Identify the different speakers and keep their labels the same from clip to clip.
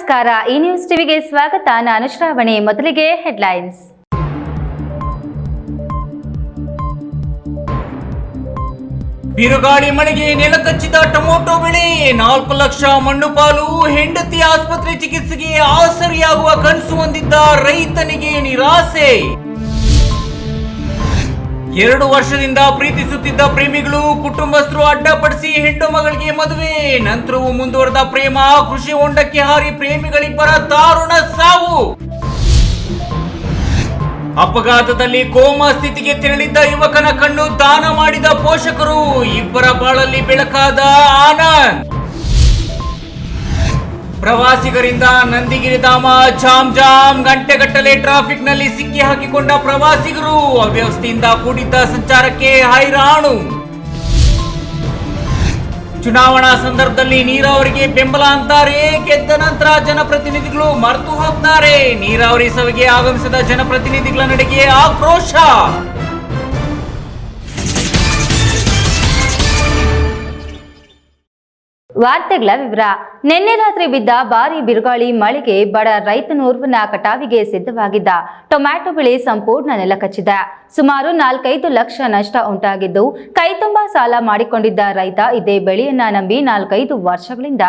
Speaker 1: ನಮಸ್ಕಾರ. ಈ ನ್ಯೂಸ್ ಟಿವಿಗೆ ಸ್ವಾಗತ. ನಾನು ಶ್ರಾವಣಿ. ಮೊದಲಿಗೆ ಹೆಡ್ಲೈನ್ಸ್.
Speaker 2: ಬಿರುಗಾಳಿ ಮಳೆಗೆ ನೆಲಕಚ್ಚಿದ ಟೊಮೊಟೊ ಬೆಳೆ, 4 ಲಕ್ಷ ಮಣ್ಣು ಪಾಲು. ಹೆಂಡತಿ ಆಸ್ಪತ್ರೆ ಚಿಕಿತ್ಸೆಗೆ ಆಸರಿಯಾಗುವ ಕನಸು ಹೊಂದಿದ್ದ ರೈತನಿಗೆ ನಿರಾಸೆ. 2 ವರ್ಷದಿಂದ ಪ್ರೀತಿಸುತ್ತಿದ್ದ ಪ್ರೇಮಿಗಳು ಕುಟುಂಬಸ್ಥರು ಅಡ್ಡಪಡಿಸಿ ಹೆಣ್ಣು ಮಗಳಿಗೆ ಮದುವೆ. ನಂತರವೂ ಮುಂದುವರೆದ ಪ್ರೇಮ. ಕೃಷಿ ಹೊಂಡಕ್ಕೆ ಹಾರಿ ಪ್ರೇಮಿಗಳಿಬ್ಬರ ದಾರುಣ ಸಾವು. ಅಪಘಾತದಲ್ಲಿ ಕೋಮಾ ಸ್ಥಿತಿಗೆ ತೆರಳಿದ್ದ ಯುವಕನ ಕಣ್ಣು ದಾನ ಮಾಡಿದ ಪೋಷಕರು. ಇಬ್ಬರ ಬಾಳಲ್ಲಿ ಬೆಳಕಾದ ಆನಂದ್. ಪ್ರವಾಸಿಗರಿಂದ ನಂದಿಗಿರಿ ಧಾಮ ಜಾಮ್ ಗಂಟೆಗಟ್ಟಲೆ ಟ್ರಾಫಿಕ್ ನಲ್ಲಿ ಸಿಕ್ಕಿ ಹಾಕಿಕೊಂಡ ಪ್ರವಾಸಿಗರು. ಅವ್ಯವಸ್ಥೆಯಿಂದ ಕೂಡಿದ್ದ ಸಂಚಾರಕ್ಕೆ ಹೈರಾಣು. ಚುನಾವಣಾ ಸಂದರ್ಭದಲ್ಲಿ ನೀರಾವರಿಗೆ ಬೆಂಬಲ ಅಂತಾರೆ, ಗೆದ್ದ ನಂತರ ಜನಪ್ರತಿನಿಧಿಗಳು ಮರೆತು ಹೋಗ್ತಾರೆ. ನೀರಾವರಿ ಸಭೆಗೆ ಆಗಮಿಸಿದ ಜನಪ್ರತಿನಿಧಿಗಳ ನಡೆಗೆ ಆಕ್ರೋಶ.
Speaker 1: ವಾರ್ತೆಗಳ ವಿವರ. ನಿನ್ನೆ ರಾತ್ರಿ ಬಿದ್ದ ಭಾರಿ ಬಿರುಗಾಳಿ ಮಳೆಗೆ ಬಡ ರೈತನೋರ್ವನ ಕಟಾವಿಗೆ ಸಿದ್ಧವಾಗಿದ್ದ ಟೊಮ್ಯಾಟೊ ಬೆಳೆ ಸಂಪೂರ್ಣ ನೆಲಕಚ್ಚಿದೆ. ಸುಮಾರು 4-5 ಲಕ್ಷ ನಷ್ಟ ಉಂಟಾಗಿದ್ದು, ಕೈತುಂಬಾ ಸಾಲ ಮಾಡಿಕೊಂಡಿದ್ದ ರೈತ ಇದೇ ಬೆಳೆಯನ್ನ ನಂಬಿ 4-5 ವರ್ಷಗಳಿಂದ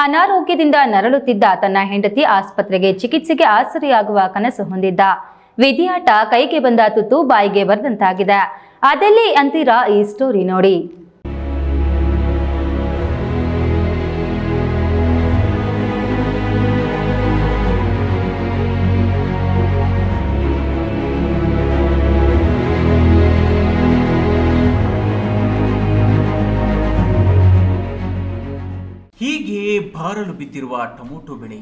Speaker 1: ಅನಾರೋಗ್ಯದಿಂದ ನರಳುತ್ತಿದ್ದ ತನ್ನ ಹೆಂಡತಿ ಆಸ್ಪತ್ರೆಗೆ ಚಿಕಿತ್ಸೆಗೆ ಆಸರೆಯಾಗುವ ಕನಸು ಹೊಂದಿದ್ದ. ವಿಧಿಯಾಟ ಕೈಗೆ ಬಂದ ತುತ್ತು ಬಾಯಿಗೆ ಬರೆದಂತಾಗಿದೆ. ಅದೆಲ್ಲಿ ಅಂತೀರಾ? ಈ ಸ್ಟೋರಿ ನೋಡಿ.
Speaker 2: ಹೀಗೆ ಬಾರಲು ಬಿದ್ದಿರುವ ಟೊಮೊಟೊ ಬೆಳೆ.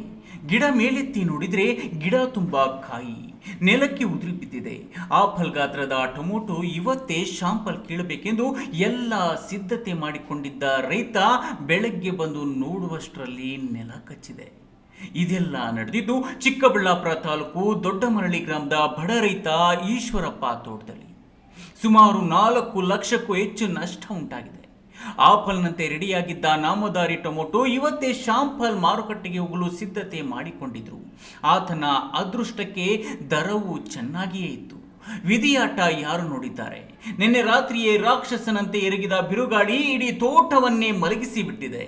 Speaker 2: ಗಿಡ ಮೇಲೆತ್ತಿ ನೋಡಿದ್ರೆ ಗಿಡ ತುಂಬಾ ಕಾಯಿ, ನೆಲಕ್ಕೆ ಉದುರಿ ಬಿದ್ದಿದೆ. ಆಪಲ್ ಗಾತ್ರದ ಟೊಮೊಟೊ ಇವತ್ತೇ ಶಾಂಪಲ್ ಕೀಳಬೇಕೆಂದು ಎಲ್ಲ ಸಿದ್ಧತೆ ಮಾಡಿಕೊಂಡಿದ್ದ ರೈತ ಬೆಳಗ್ಗೆ ಬಂದು ನೋಡುವಷ್ಟರಲ್ಲಿ ನೆಲ ಕಚ್ಚಿದೆ. ಇದೆಲ್ಲ ನಡೆದಿದ್ದು ಚಿಕ್ಕಬಳ್ಳಾಪುರ ತಾಲೂಕು ದೊಡ್ಡಮರಳಿ ಗ್ರಾಮದ ಬಡ ರೈತ ಈಶ್ವರಪ್ಪ ತೋಟದಲ್ಲಿ. ಸುಮಾರು 4 ಲಕ್ಷಕ್ಕೂ ಹೆಚ್ಚು ನಷ್ಟ ಉಂಟಾಗಿದೆ. ಆಪಲ್ನಂತೆ ರೆಡಿಯಾಗಿದ್ದ ನಾಮದಾರಿ ಟೊಮೊಟೊ ಇವತ್ತೇ ಶಾಂಪಲ್ ಮಾರುಕಟ್ಟೆಗೆ ಹೋಗಲು ಸಿದ್ಧತೆ ಮಾಡಿಕೊಂಡಿದ್ರು. ಆತನ ಅದೃಷ್ಟಕ್ಕೆ ದರವು ಚೆನ್ನಾಗಿಯೇ ಇತ್ತು. ವಿಧಿಯಾಟ ಯಾರು ನೋಡಿದ್ದಾರೆ? ನಿನ್ನೆ ರಾತ್ರಿಯೇ ರಾಕ್ಷಸನಂತೆ ಎರಗಿದ ಬಿರುಗಾಳಿ ಇಡೀ ತೋಟವನ್ನೇ ಮಲಗಿಸಿ ಬಿಟ್ಟಿದೆ.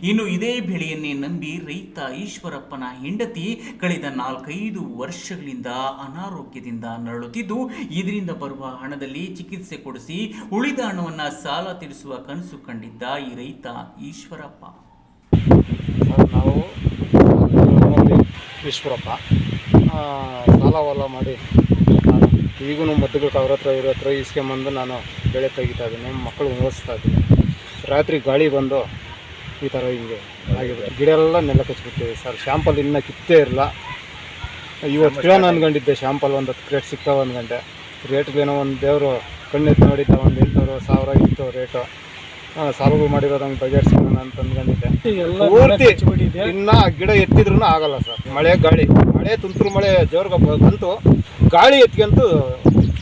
Speaker 2: ಇನ್ನು ಇದೇ ಬೆಳೆಯನ್ನೇ ನಂಬಿ ರೈತ ಈಶ್ವರಪ್ಪನ ಹೆಂಡತಿ ಕಳೆದ 4-5 ವರ್ಷಗಳಿಂದ ಅನಾರೋಗ್ಯದಿಂದ ನರಳುತ್ತಿದ್ದು, ಇದರಿಂದ ಬರುವ ಹಣದಲ್ಲಿ ಚಿಕಿತ್ಸೆ ಕೊಡಿಸಿ ಉಳಿದ ಹಣವನ್ನ ಸಾಲ ತೀರಿಸುವ ಕನಸು ಕಂಡಿದ್ದ ಈ ರೈತ ಈಶ್ವರಪ್ಪ.
Speaker 3: ನಾವು ಈಶ್ವರಪ್ಪ ಸಾಲ ಮಾಡಿ ಈಗೂ ಮದ್ದುಗಳು ಅವ್ರ ಹತ್ರ ಇಸ್ಕೊಂಬಂದು ನಾನು ಬೆಳೆ ತೆಗಿತಾ ಇದ್ದೀನಿ, ಮಕ್ಕಳು ಓದಿಸ್ತಾ ಇದ್ದೀನಿ. ರಾತ್ರಿ ಗಾಳಿ ಬಂದು ಈ ಥರ ಹಿಂಗೆ ಆಗಿದೆ. ಗಿಡ ಎಲ್ಲ ನೆಲ ಕಚ್ಚಿಬಿಟ್ಟಿದೆ ಸರ್. ಶಾಂಪಲ್ ಇನ್ನೂ ಕಿತ್ತೇ ಇರಲ್ಲ. ಇವತ್ತು ಕಿಲೋನ ಅಂದ್ಕೊಂಡಿದ್ದೆ ಶಾಂಪಲ್, ಒಂದು 10 ಕ್ರೇಟ್ ಸಿಗ್ತಾವೆ ಅಂದ್ಕೊಂಡೆ. ರೇಟ್ಗಳೇನೋ ಒಂದು ದೇವರು ಕಣ್ಣೆತ್ತು ನೋಡಿದ್ದ, ಒಂದು 800-1000 ಇತ್ತು ರೇಟು. ಸಾಲಗಳು ಮಾಡಿರೋದಂಗೆ ಬಗೆಹರಿಸ್ಕೊಳ್ಳೋಣ ಅಂತ ಅಂದ್ಕೊಂಡಿದ್ದೆ. ಇನ್ನು ಗಿಡ ಎತ್ತಿದ್ರೂ ಆಗಲ್ಲ ಸರ್. ಮಳೆ ತುಂತುರು ಮಳೆ ಜೋರ್ಗ ಬಂತು, ಗಾಳಿ ಎತ್ಕಂತೂ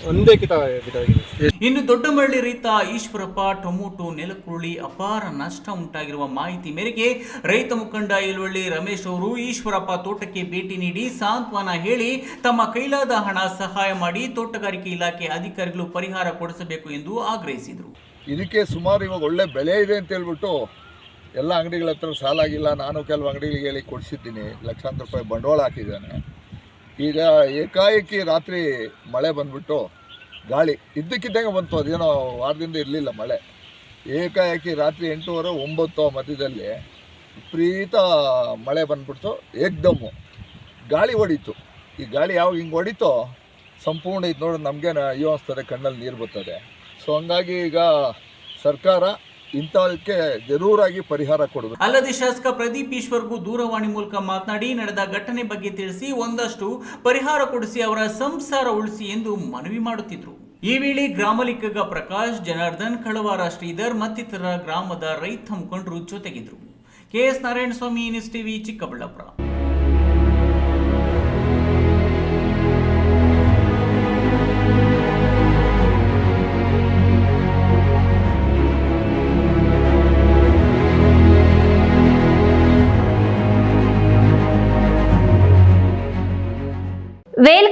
Speaker 3: ಒಂದೇ ಬಿದ್ದಾಗಿದೆ.
Speaker 2: ಇನ್ನು ದೊಡ್ಡಮರಳಿ ರೈತ ಈಶ್ವರಪ್ಪ ಟೊಮೊಟೊ ನೆಲಕ್ಕುರುಳಿ ಅಪಾರ ನಷ್ಟ ಉಂಟಾಗಿರುವ ಮಾಹಿತಿ ಮೇರೆಗೆ ರೈತ ಮುಖಂಡ ಯಲವಳ್ಳಿ ರಮೇಶ್ ಅವರು ಈಶ್ವರಪ್ಪ ತೋಟಕ್ಕೆ ಭೇಟಿ ನೀಡಿ ಸಾಂತ್ವನ ಹೇಳಿ ತಮ್ಮ ಕೈಲಾದ ಹಣ ಸಹಾಯ ಮಾಡಿ ತೋಟಗಾರಿಕೆ ಇಲಾಖೆ ಅಧಿಕಾರಿಗಳು ಪರಿಹಾರ ಕೊಡಿಸಬೇಕು ಎಂದು ಆಗ್ರಹಿಸಿದರು.
Speaker 4: ಇದಕ್ಕೆ ಸುಮಾರು ಇವಾಗ ಒಳ್ಳೆ ಬೆಲೆ ಇದೆ ಅಂತ ಹೇಳ್ಬಿಟ್ಟು ಎಲ್ಲ ಅಂಗಡಿಗಳ ಹತ್ರ ಸಾಲ ಆಗಿಲ್ಲ. ನಾನು ಕೆಲವು ಅಂಗಡಿಗಳಿಗೆ ಹೇಳಿ ಕೊಡಿಸಿದ್ದೀನಿ, ಲಕ್ಷಾಂತರ ರೂಪಾಯಿ ಬಂಡವಾಳ ಹಾಕಿದ್ದಾನೆ. ಈಗ ಏಕಾಏಕಿ ರಾತ್ರಿ ಮಳೆ ಬಂದ್ಬಿಟ್ಟು ಗಾಳಿ ಇದ್ದಕ್ಕಿದ್ದಂಗೆ ಬಂತು. ಅದೇನೋ ವಾರದಿಂದ ಇರಲಿಲ್ಲ ಮಳೆ. ಏಕಾಏಕಿ ರಾತ್ರಿ 8:30-9 ಮಧ್ಯದಲ್ಲಿ ವಿಪರೀತ ಮಳೆ ಬಂದ್ಬಿಡ್ತು. ಏಕ್ದಮ್ಮು ಗಾಳಿ ಹೊಡೀತು. ಈ ಗಾಳಿ ಯಾವಾಗ ಹಿಂಗೆ ಹೊಡಿತೋ ಸಂಪೂರ್ಣ ಇದು ನೋಡಿ ನಮಗೆ ಅಯ್ಯೋ ಅನಿಸ್ತದೆ, ಕಣ್ಣಲ್ಲಿ ನೀರು ಬರ್ತದೆ. ಸೊ ಹಂಗಾಗಿ ಈಗ ಸರ್ಕಾರ ಇಂಥದಕ್ಕೆ ಜರೂರಾಗಿ ಪರಿಹಾರ ಕೊಡಬೇಕು.
Speaker 2: ಅಲ್ಲದೆ ಶಾಸಕ ಪ್ರದೀಪ್ ಈಶ್ವರ್ಗೂ ದೂರವಾಣಿ ಮೂಲಕ ಮಾತನಾಡಿ ನಡೆದ ಘಟನೆ ಬಗ್ಗೆ ತಿಳಿಸಿ ಒಂದಷ್ಟು ಪರಿಹಾರ ಕೊಡಿಸಿ ಅವರ ಸಂಸಾರ ಉಳಿಸಿ ಎಂದು ಮನವಿ ಮಾಡುತ್ತಿದ್ರು. ಈ ವೇಳೆ ಗ್ರಾಮ ಲೆಕ್ಕಿಗ ಪ್ರಕಾಶ್, ಜನಾರ್ದನ್, ಕಳವಾರ ಶ್ರೀಧರ್ ಮತ್ತಿತರ ಗ್ರಾಮದ ರೈತ ಮುಖಂಡರು ಜೊತೆಗಿದ್ರು. K S Narayanaswamy, news TV, Chikkaballapura.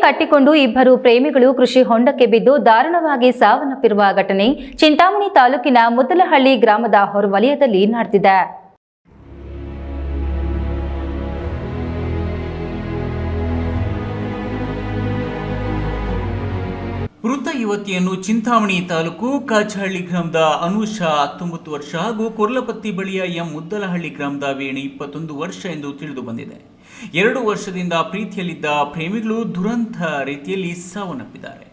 Speaker 1: ಕಟ್ಟಿಕೊಂಡು ಇಬ್ಬರು ಪ್ರೇಮಿಗಳು ಕೃಷಿ ಹೊಂಡಕ್ಕೆ ಬಿದ್ದು ದಾರುಣವಾಗಿ ಸಾವನ್ನಪ್ಪಿರುವ ಘಟನೆ ಚಿಂತಾಮಣಿ ತಾಲೂಕಿನ ಮುದ್ದಲಹಳ್ಳಿ ಗ್ರಾಮದ ಹೊರವಲಯದಲ್ಲಿ ನಡೆದಿದೆ.
Speaker 2: ಮೃತ ಯುವತಿಯನ್ನು ಚಿಂತಾಮಣಿ ತಾಲೂಕು ಕಾಚಹಳ್ಳಿ ಗ್ರಾಮದ ಅನುಷಾ 19 ವರ್ಷ ಹಾಗೂ ಕೊರ್ಲಪತ್ತಿ ಬಳಿಯ ಮುದ್ದಲಹಳ್ಳಿ ಗ್ರಾಮದ ವೇಣು 21 ವರ್ಷ ಎಂದು ತಿಳಿದು ಬಂದಿದೆ. 2 ವರ್ಷದಿಂದ ಪ್ರೀತಿಯಲ್ಲಿದ್ದ ಪ್ರೇಮಿಗಳು ದುರಂತ ರೀತಿಯಲ್ಲಿ ಸಾವನ್ನಪ್ಪಿದ್ದಾರೆ.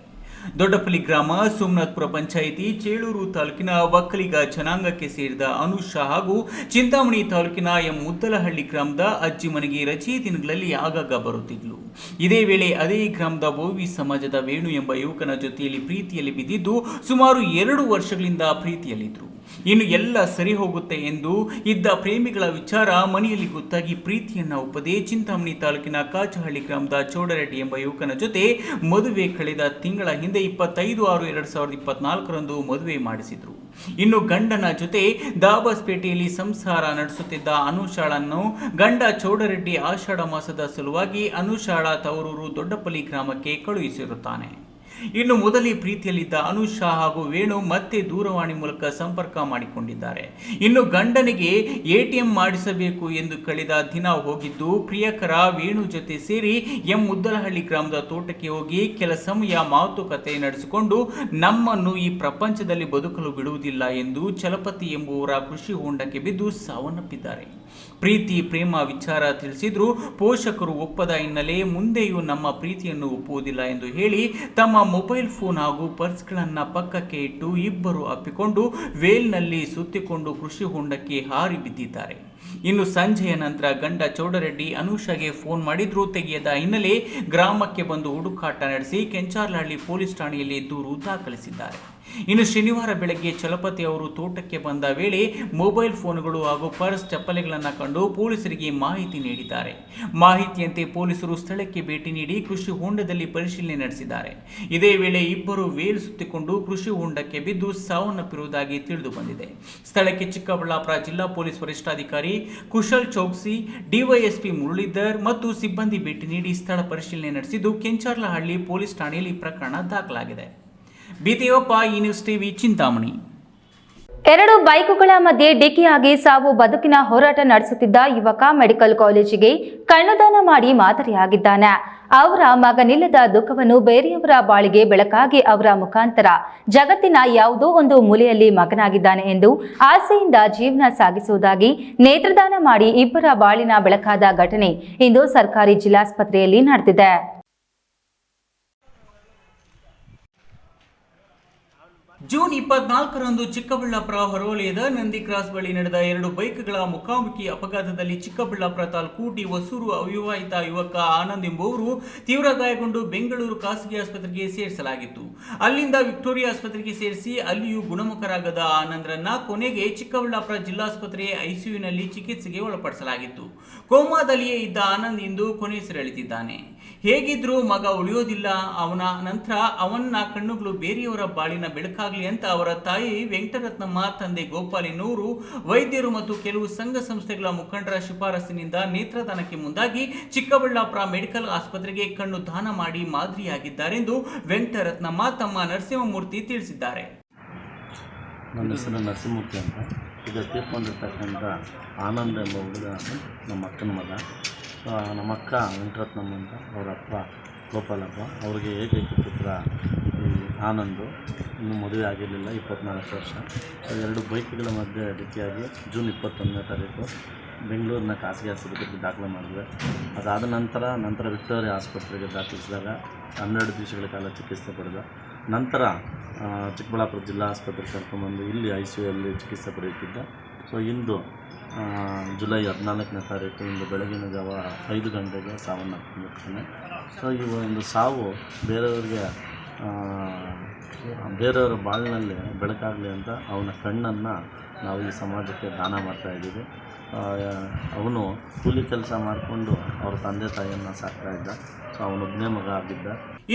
Speaker 2: ದೊಡ್ಡಪಲ್ಲಿ ಗ್ರಾಮ, ಸೋಮನಾಥಪುರ ಪಂಚಾಯಿತಿ, ಚೇಳೂರು ತಾಲೂಕಿನ ಒಕ್ಕಲಿಗ ಜನಾಂಗಕ್ಕೆ ಸೇರಿದ ಅನುಷಾ ಹಾಗೂ ಚಿಂತಾಮಣಿ ತಾಲೂಕಿನ ಮುದ್ದಲಹಳ್ಳಿ ಗ್ರಾಮದ ಅಜ್ಜಿ ಮನೆಗೆ ರಜೆ ದಿನಗಳಲ್ಲಿ ಆಗಾಗ ಬರುತ್ತಿದ್ಲು. ಇದೇ ವೇಳೆ ಅದೇ ಗ್ರಾಮದ ಬೋವಿ ಸಮಾಜದ ವೇಣು ಎಂಬ ಯುವಕನ ಜೊತೆಯಲ್ಲಿ ಪ್ರೀತಿಯಲ್ಲಿ ಬಿದ್ದಿದ್ದು ಸುಮಾರು 2 ವರ್ಷಗಳಿಂದ ಪ್ರೀತಿಯಲ್ಲಿದ್ದರು. ಇನ್ನು ಎಲ್ಲ ಸರಿ ಹೋಗುತ್ತೆ ಎಂದು ಇದ್ದ ಪ್ರೇಮಿಗಳ ವಿಚಾರ ಮನೆಯಲ್ಲಿ ಗೊತ್ತಾಗಿ ಪ್ರೀತಿಯನ್ನ ಒಪ್ಪದೆ ಚಿಂತಾಮಣಿ ತಾಲೂಕಿನ ಕಾಚಹಳ್ಳಿ ಗ್ರಾಮದ ಚೌಡರೆಡ್ಡಿ ಎಂಬ ಯುವಕನ ಜೊತೆ ಮದುವೆ ಕಳೆದ ತಿಂಗಳ ಹಿಂದೆ 25/6/2024 ಮದುವೆ ಮಾಡಿಸಿದ್ರು. ಇನ್ನು ಗಂಡನ ಜೊತೆ ದಾಬಾಸ್ಪೇಟೆಯಲ್ಲಿ ಸಂಸಾರ ನಡೆಸುತ್ತಿದ್ದ ಅನುಷಾಳನ್ನು ಗಂಡ ಚೌಡರೆಡ್ಡಿ ಆಷಾಢ ಮಾಸದ ಸಲುವಾಗಿ ಅನುಷಾಳ ತವರೂರು ದೊಡ್ಡಪಲ್ಲಿ ಗ್ರಾಮಕ್ಕೆ ಕಳುಹಿಸಿರುತ್ತಾನೆ. ಇನ್ನು ಮೊದಲೇ ಪ್ರೀತಿಯಲ್ಲಿದ್ದ ಅನುಷಾ ಹಾಗೂ ವೇಣು ಮತ್ತೆ ದೂರವಾಣಿ ಮೂಲಕ ಸಂಪರ್ಕ ಮಾಡಿಕೊಂಡಿದ್ದಾರೆ. ಇನ್ನು ಗಂಡನಿಗೆ ATM ಮಾಡಿಸಬೇಕು ಎಂದು ಕಳೆದ ದಿನ ಹೋಗಿದ್ದು ಪ್ರಿಯಕರ ವೇಣು ಜೊತೆ ಸೇರಿ ಮುದ್ದಲಹಳ್ಳಿ ಗ್ರಾಮದ ತೋಟಕ್ಕೆ ಹೋಗಿ ಕೆಲ ಸಮಯ ಮಾತುಕತೆ ನಡೆಸಿಕೊಂಡು ನಮ್ಮನ್ನು ಈ ಪ್ರಪಂಚದಲ್ಲಿ ಬದುಕಲು ಬಿಡುವುದಿಲ್ಲ ಎಂದು ಚಲಪತಿ ಎಂಬುವರ ಕೃಷಿ ಹೊಂಡಕ್ಕೆ ಬಿದ್ದು ಸಾವನ್ನಪ್ಪಿದ್ದಾರೆ. ಪ್ರೀತಿ ಪ್ರೇಮ ವಿಚಾರ ತಿಳಿಸಿದ್ರು ಪೋಷಕರು ಒಪ್ಪದ ಹಿನ್ನೆಲೆ ಮುಂದೆಯೂ ನಮ್ಮ ಪ್ರೀತಿಯನ್ನು ಒಪ್ಪುವುದಿಲ್ಲ ಎಂದು ಹೇಳಿ ತಮ್ಮ ಮೊಬೈಲ್ ಫೋನ್ ಹಾಗೂ ಪರ್ಸ್ಗಳನ್ನು ಪಕ್ಕಕ್ಕೆ ಇಟ್ಟು ಇಬ್ಬರು ಅಪ್ಪಿಕೊಂಡು ವೇಲ್ನಲ್ಲಿ ಸುತ್ತಿಕೊಂಡು ಕೃಷಿ ಹೊಂಡಕ್ಕೆ ಹಾರಿ ಬಿದ್ದಿದ್ದಾರೆ. ಇನ್ನು ಸಂಜೆಯ ನಂತರ ಗಂಡ ಚೌಡರೆಡ್ಡಿ ಅನುಷಾಗೆ ಫೋನ್ ಮಾಡಿದ್ರೂ ತೆಗೆಯದ ಹಿನ್ನೆಲೆ ಗ್ರಾಮಕ್ಕೆ ಬಂದು ಹುಡುಕಾಟ ನಡೆಸಿ ಕೆಂಚಾರ್ಲಹಳ್ಳಿ ಪೊಲೀಸ್ ಠಾಣೆಯಲ್ಲಿ ದೂರು ದಾಖಲಿಸಿದ್ದಾರೆ. ಇನ್ನು ಶನಿವಾರ ಬೆಳಗ್ಗೆ ಚಲಪತಿ ಅವರು ತೋಟಕ್ಕೆ ಬಂದ ವೇಳೆ ಮೊಬೈಲ್ ಫೋನ್ಗಳು ಹಾಗೂ ಪರ್ಸ್ ಚಪ್ಪಲಿಗಳನ್ನು ಕಂಡು ಪೊಲೀಸರಿಗೆ ಮಾಹಿತಿ ನೀಡಿದ್ದಾರೆ. ಮಾಹಿತಿಯಂತೆ ಪೊಲೀಸರು ಸ್ಥಳಕ್ಕೆ ಭೇಟಿ ನೀಡಿ ಕೃಷಿ ಹೊಂಡದಲ್ಲಿ ಪರಿಶೀಲನೆ ನಡೆಸಿದ್ದಾರೆ. ಇದೇ ವೇಳೆ ಇಬ್ಬರು ವೇಲ್ ಸುತ್ತಿಕೊಂಡು ಕೃಷಿ ಹೊಂಡಕ್ಕೆ ಬಿದ್ದು ಸಾವನ್ನಪ್ಪಿರುವುದಾಗಿ ತಿಳಿದು ಬಂದಿದೆ. ಸ್ಥಳಕ್ಕೆ ಚಿಕ್ಕಬಳ್ಳಾಪುರ ಜಿಲ್ಲಾ ಪೊಲೀಸ್ ವರಿಷ್ಠಾಧಿಕಾರಿ ಕುಶಲ್ ಚೌಕ್ಸಿ, ಡಿವೈಎಸ್ಪಿ ಮುರಳೀಧರ್ ಮತ್ತು ಸಿಬ್ಬಂದಿ ಭೇಟಿ ನೀಡಿ ಸ್ಥಳ ಪರಿಶೀಲನೆ ನಡೆಸಿದ್ದು ಕೆಂಚಾರ್ಲಹಳ್ಳಿ ಪೊಲೀಸ್ ಠಾಣೆಯಲ್ಲಿ ಪ್ರಕರಣ ದಾಖಲಾಗಿದೆ. ಬಿದೇವಪ್ಪ, ಈ ನ್ಯೂಸ್ ಟಿವಿ, ಚಿಂತಾಮಣಿ.
Speaker 1: 2 ಬೈಕುಗಳ ಮಧ್ಯೆ ಡಿಕ್ಕಿಯಾಗಿ ಸಾವು ಬದುಕಿನ ಹೋರಾಟ ನಡೆಸುತ್ತಿದ್ದ ಯುವಕ ಮೆಡಿಕಲ್ ಕಾಲೇಜಿಗೆ ಕಣ್ಣುದಾನ ಮಾಡಿ ಮಾದರಿಯಾಗಿದ್ದಾನೆ. ಅವರ ಮಗನಿಲ್ಲದ ದುಃಖವನ್ನು ಬೇರೆಯವರ ಬಾಳಿಗೆ ಬೆಳಕಾಗಿ ಅವರ ಮುಖಾಂತರ ಜಗತ್ತಿನ ಯಾವುದೋ ಒಂದು ಮೂಲೆಯಲ್ಲಿ ಮಗನಾಗಿದ್ದಾನೆ ಎಂದು ಆಸೆಯಿಂದ ಜೀವನ ಸಾಗಿಸುವುದಾಗಿ ನೇತ್ರದಾನ ಮಾಡಿ ಇಬ್ಬರ ಬಾಳಿನ ಬೆಳಕಾದ ಘಟನೆ ಇಂದು ಸರ್ಕಾರಿ ಜಿಲ್ಲಾಸ್ಪತ್ರೆಯಲ್ಲಿ ನಡೆದಿದೆ.
Speaker 2: ಜೂನ್ 24ರಂದು ಚಿಕ್ಕಬಳ್ಳಾಪುರ ಹೊರವಲಯದ ನಂದಿ ಕ್ರಾಸ್ ಬಳಿ ನಡೆದ 2 ಬೈಕ್ಗಳ ಮುಖಾಮುಖಿ ಅಪಘಾತದಲ್ಲಿ ಚಿಕ್ಕಬಳ್ಳಾಪುರ ತಾಲೂಕು ಟಿ ಹೊಸೂರು ಅವಿವಾಹಿತ ಯುವಕ ಆನಂದ್ ಎಂಬುವರು ತೀವ್ರ ಗಾಯಗೊಂಡು ಬೆಂಗಳೂರು ಖಾಸಗಿ ಆಸ್ಪತ್ರೆಗೆ ಸೇರಿಸಲಾಗಿತ್ತು. ಅಲ್ಲಿಂದ ವಿಕ್ಟೋರಿಯಾ ಆಸ್ಪತ್ರೆಗೆ ಸೇರಿಸಿ ಅಲ್ಲಿಯೂ ಗುಣಮುಖರಾಗದ ಆನಂದ್ರನ್ನ ಕೊನೆಗೆ ಚಿಕ್ಕಬಳ್ಳಾಪುರ ಜಿಲ್ಲಾಸ್ಪತ್ರೆ ಐಸಿಯುನಲ್ಲಿ ಚಿಕಿತ್ಸೆಗೆ ಒಳಪಡಿಸಲಾಗಿತ್ತು. ಕೋಮಾದಲ್ಲಿಯೇ ಇದ್ದ ಆನಂದ್ ಇಂದು ಕೊನೆಯುಸಿರೆಳೆದಿದ್ದಾನೆ. ಹೇಗಿದ್ರೂ ಮಗ ಉಳಿಯೋದಿಲ್ಲ, ಅವನ ನಂತರ ಅವನ ಕಣ್ಣುಗಳು ಬೇರೆಯವರ ಬಾಳಿನ ಬೆಳಕಾಗಲಿ ಅಂತ ಅವರ ತಾಯಿ ವೆಂಕಟರತ್ನಮ್ಮ, ತಂದೆ ಗೋಪಾಲ್ ಎನ್ನುವರು ವೈದ್ಯರು ಮತ್ತು ಕೆಲವು ಸಂಘ ಸಂಸ್ಥೆಗಳ ಮುಖಂಡರ ಶಿಫಾರಸಿನಿಂದ ನೇತ್ರದಾನಕ್ಕೆ ಮುಂದಾಗಿ ಚಿಕ್ಕಬಳ್ಳಾಪುರ ಮೆಡಿಕಲ್ ಆಸ್ಪತ್ರೆಗೆ ಕಣ್ಣು ದಾನ ಮಾಡಿ ಮಾದರಿಯಾಗಿದ್ದಾರೆಂದು ವೆಂಕಟರತ್ನಮ್ಮ ತಮ್ಮ ನರಸಿಂಹಮೂರ್ತಿ ತಿಳಿಸಿದ್ದಾರೆ.
Speaker 5: ನನ್ನ ಹೆಸರು ನರಸಿಂಹಮೂರ್ತಿ ಅಂತ. ಈಗ ತೀರ್ಕೊಂಡಿರ್ತಕ್ಕಂಥ ಆನಂದ್ ಎಂಬ ಹುಡುಗ ನಮ್ಮ ಅಕ್ಕನ ಮಗ. ನಮ್ಮ ಅಕ್ಕ ವೆಂಕಟರತ್ನಮ್ಮ ಅಂತ, ಅವರ ಅಪ್ಪ ಗೋಪಾಲಪ್ಪ. ಅವರಿಗೆ ಏಕೈಕ ಪುತ್ರ ಈ ಆನಂದು. ಇನ್ನೂ ಮದುವೆ ಆಗಿರಲಿಲ್ಲ, 24 ವರ್ಷ. 2 ಬೈಕ್ಗಳ ಮಧ್ಯೆ ಡಿಕ್ಕಿಯಾಗಿ ಜೂನ್ 21ನೇ ತಾರೀಕು ಬೆಂಗಳೂರಿನ ಖಾಸಗಿ ಆಸ್ಪತ್ರೆಗೆ ದಾಖಲೆ ಮಾಡಿದ್ವಿ. ಅದಾದ ನಂತರ ವಿಕ್ಟೋರಿಯಾ ಆಸ್ಪತ್ರೆಗೆ ದಾಖಲಿಸಿದಾಗ 12 ದಿವಸಗಳ ಕಾಲ ಚಿಕಿತ್ಸೆ ಪಡೆದ ನಂತರ ಚಿಕ್ಕಬಳ್ಳಾಪುರ ಜಿಲ್ಲಾ ಆಸ್ಪತ್ರೆಗೆ ಕರ್ಕೊಂಡ್ಬಂದು ಇಲ್ಲಿ ICUಯಲ್ಲಿ ಚಿಕಿತ್ಸೆ ಪಡೆಯುತ್ತಿದ್ದ. ಸೊ ಇಂದು ಜುಲೈ 14ನೇ ತಾರೀಕು ಇಂದು ಬೆಳಗಿನ ಜಾವ 5 ಗಂಟೆಗೆ ಸಾವನ್ನಪ್ಪಿರ್ತಾನೆ. ಸೊ ಈ ಒಂದು ಸಾವು ಬೇರೆಯವರ ಬಾಳಿನಲ್ಲಿ ಬೆಳಕಾಗಲಿ ಅಂತ ಅವನ ಕಣ್ಣನ್ನು ನಾವು ಈ ಸಮಾಜಕ್ಕೆ ದಾನ ಮಾಡ್ತಾಯಿದ್ದೀವಿ. ಅವನು ಕೂಲಿ ಕೆಲಸ ಮಾಡಿಕೊಂಡು ಅವರ ತಂದೆ ತಾಯಿಯನ್ನು ಸಾಕ್ತಾ ಇದ್ದ. ಸೊ ಅವನೊಬ್ಬನೇ ಮಗ ಆಗಿದ್ದ.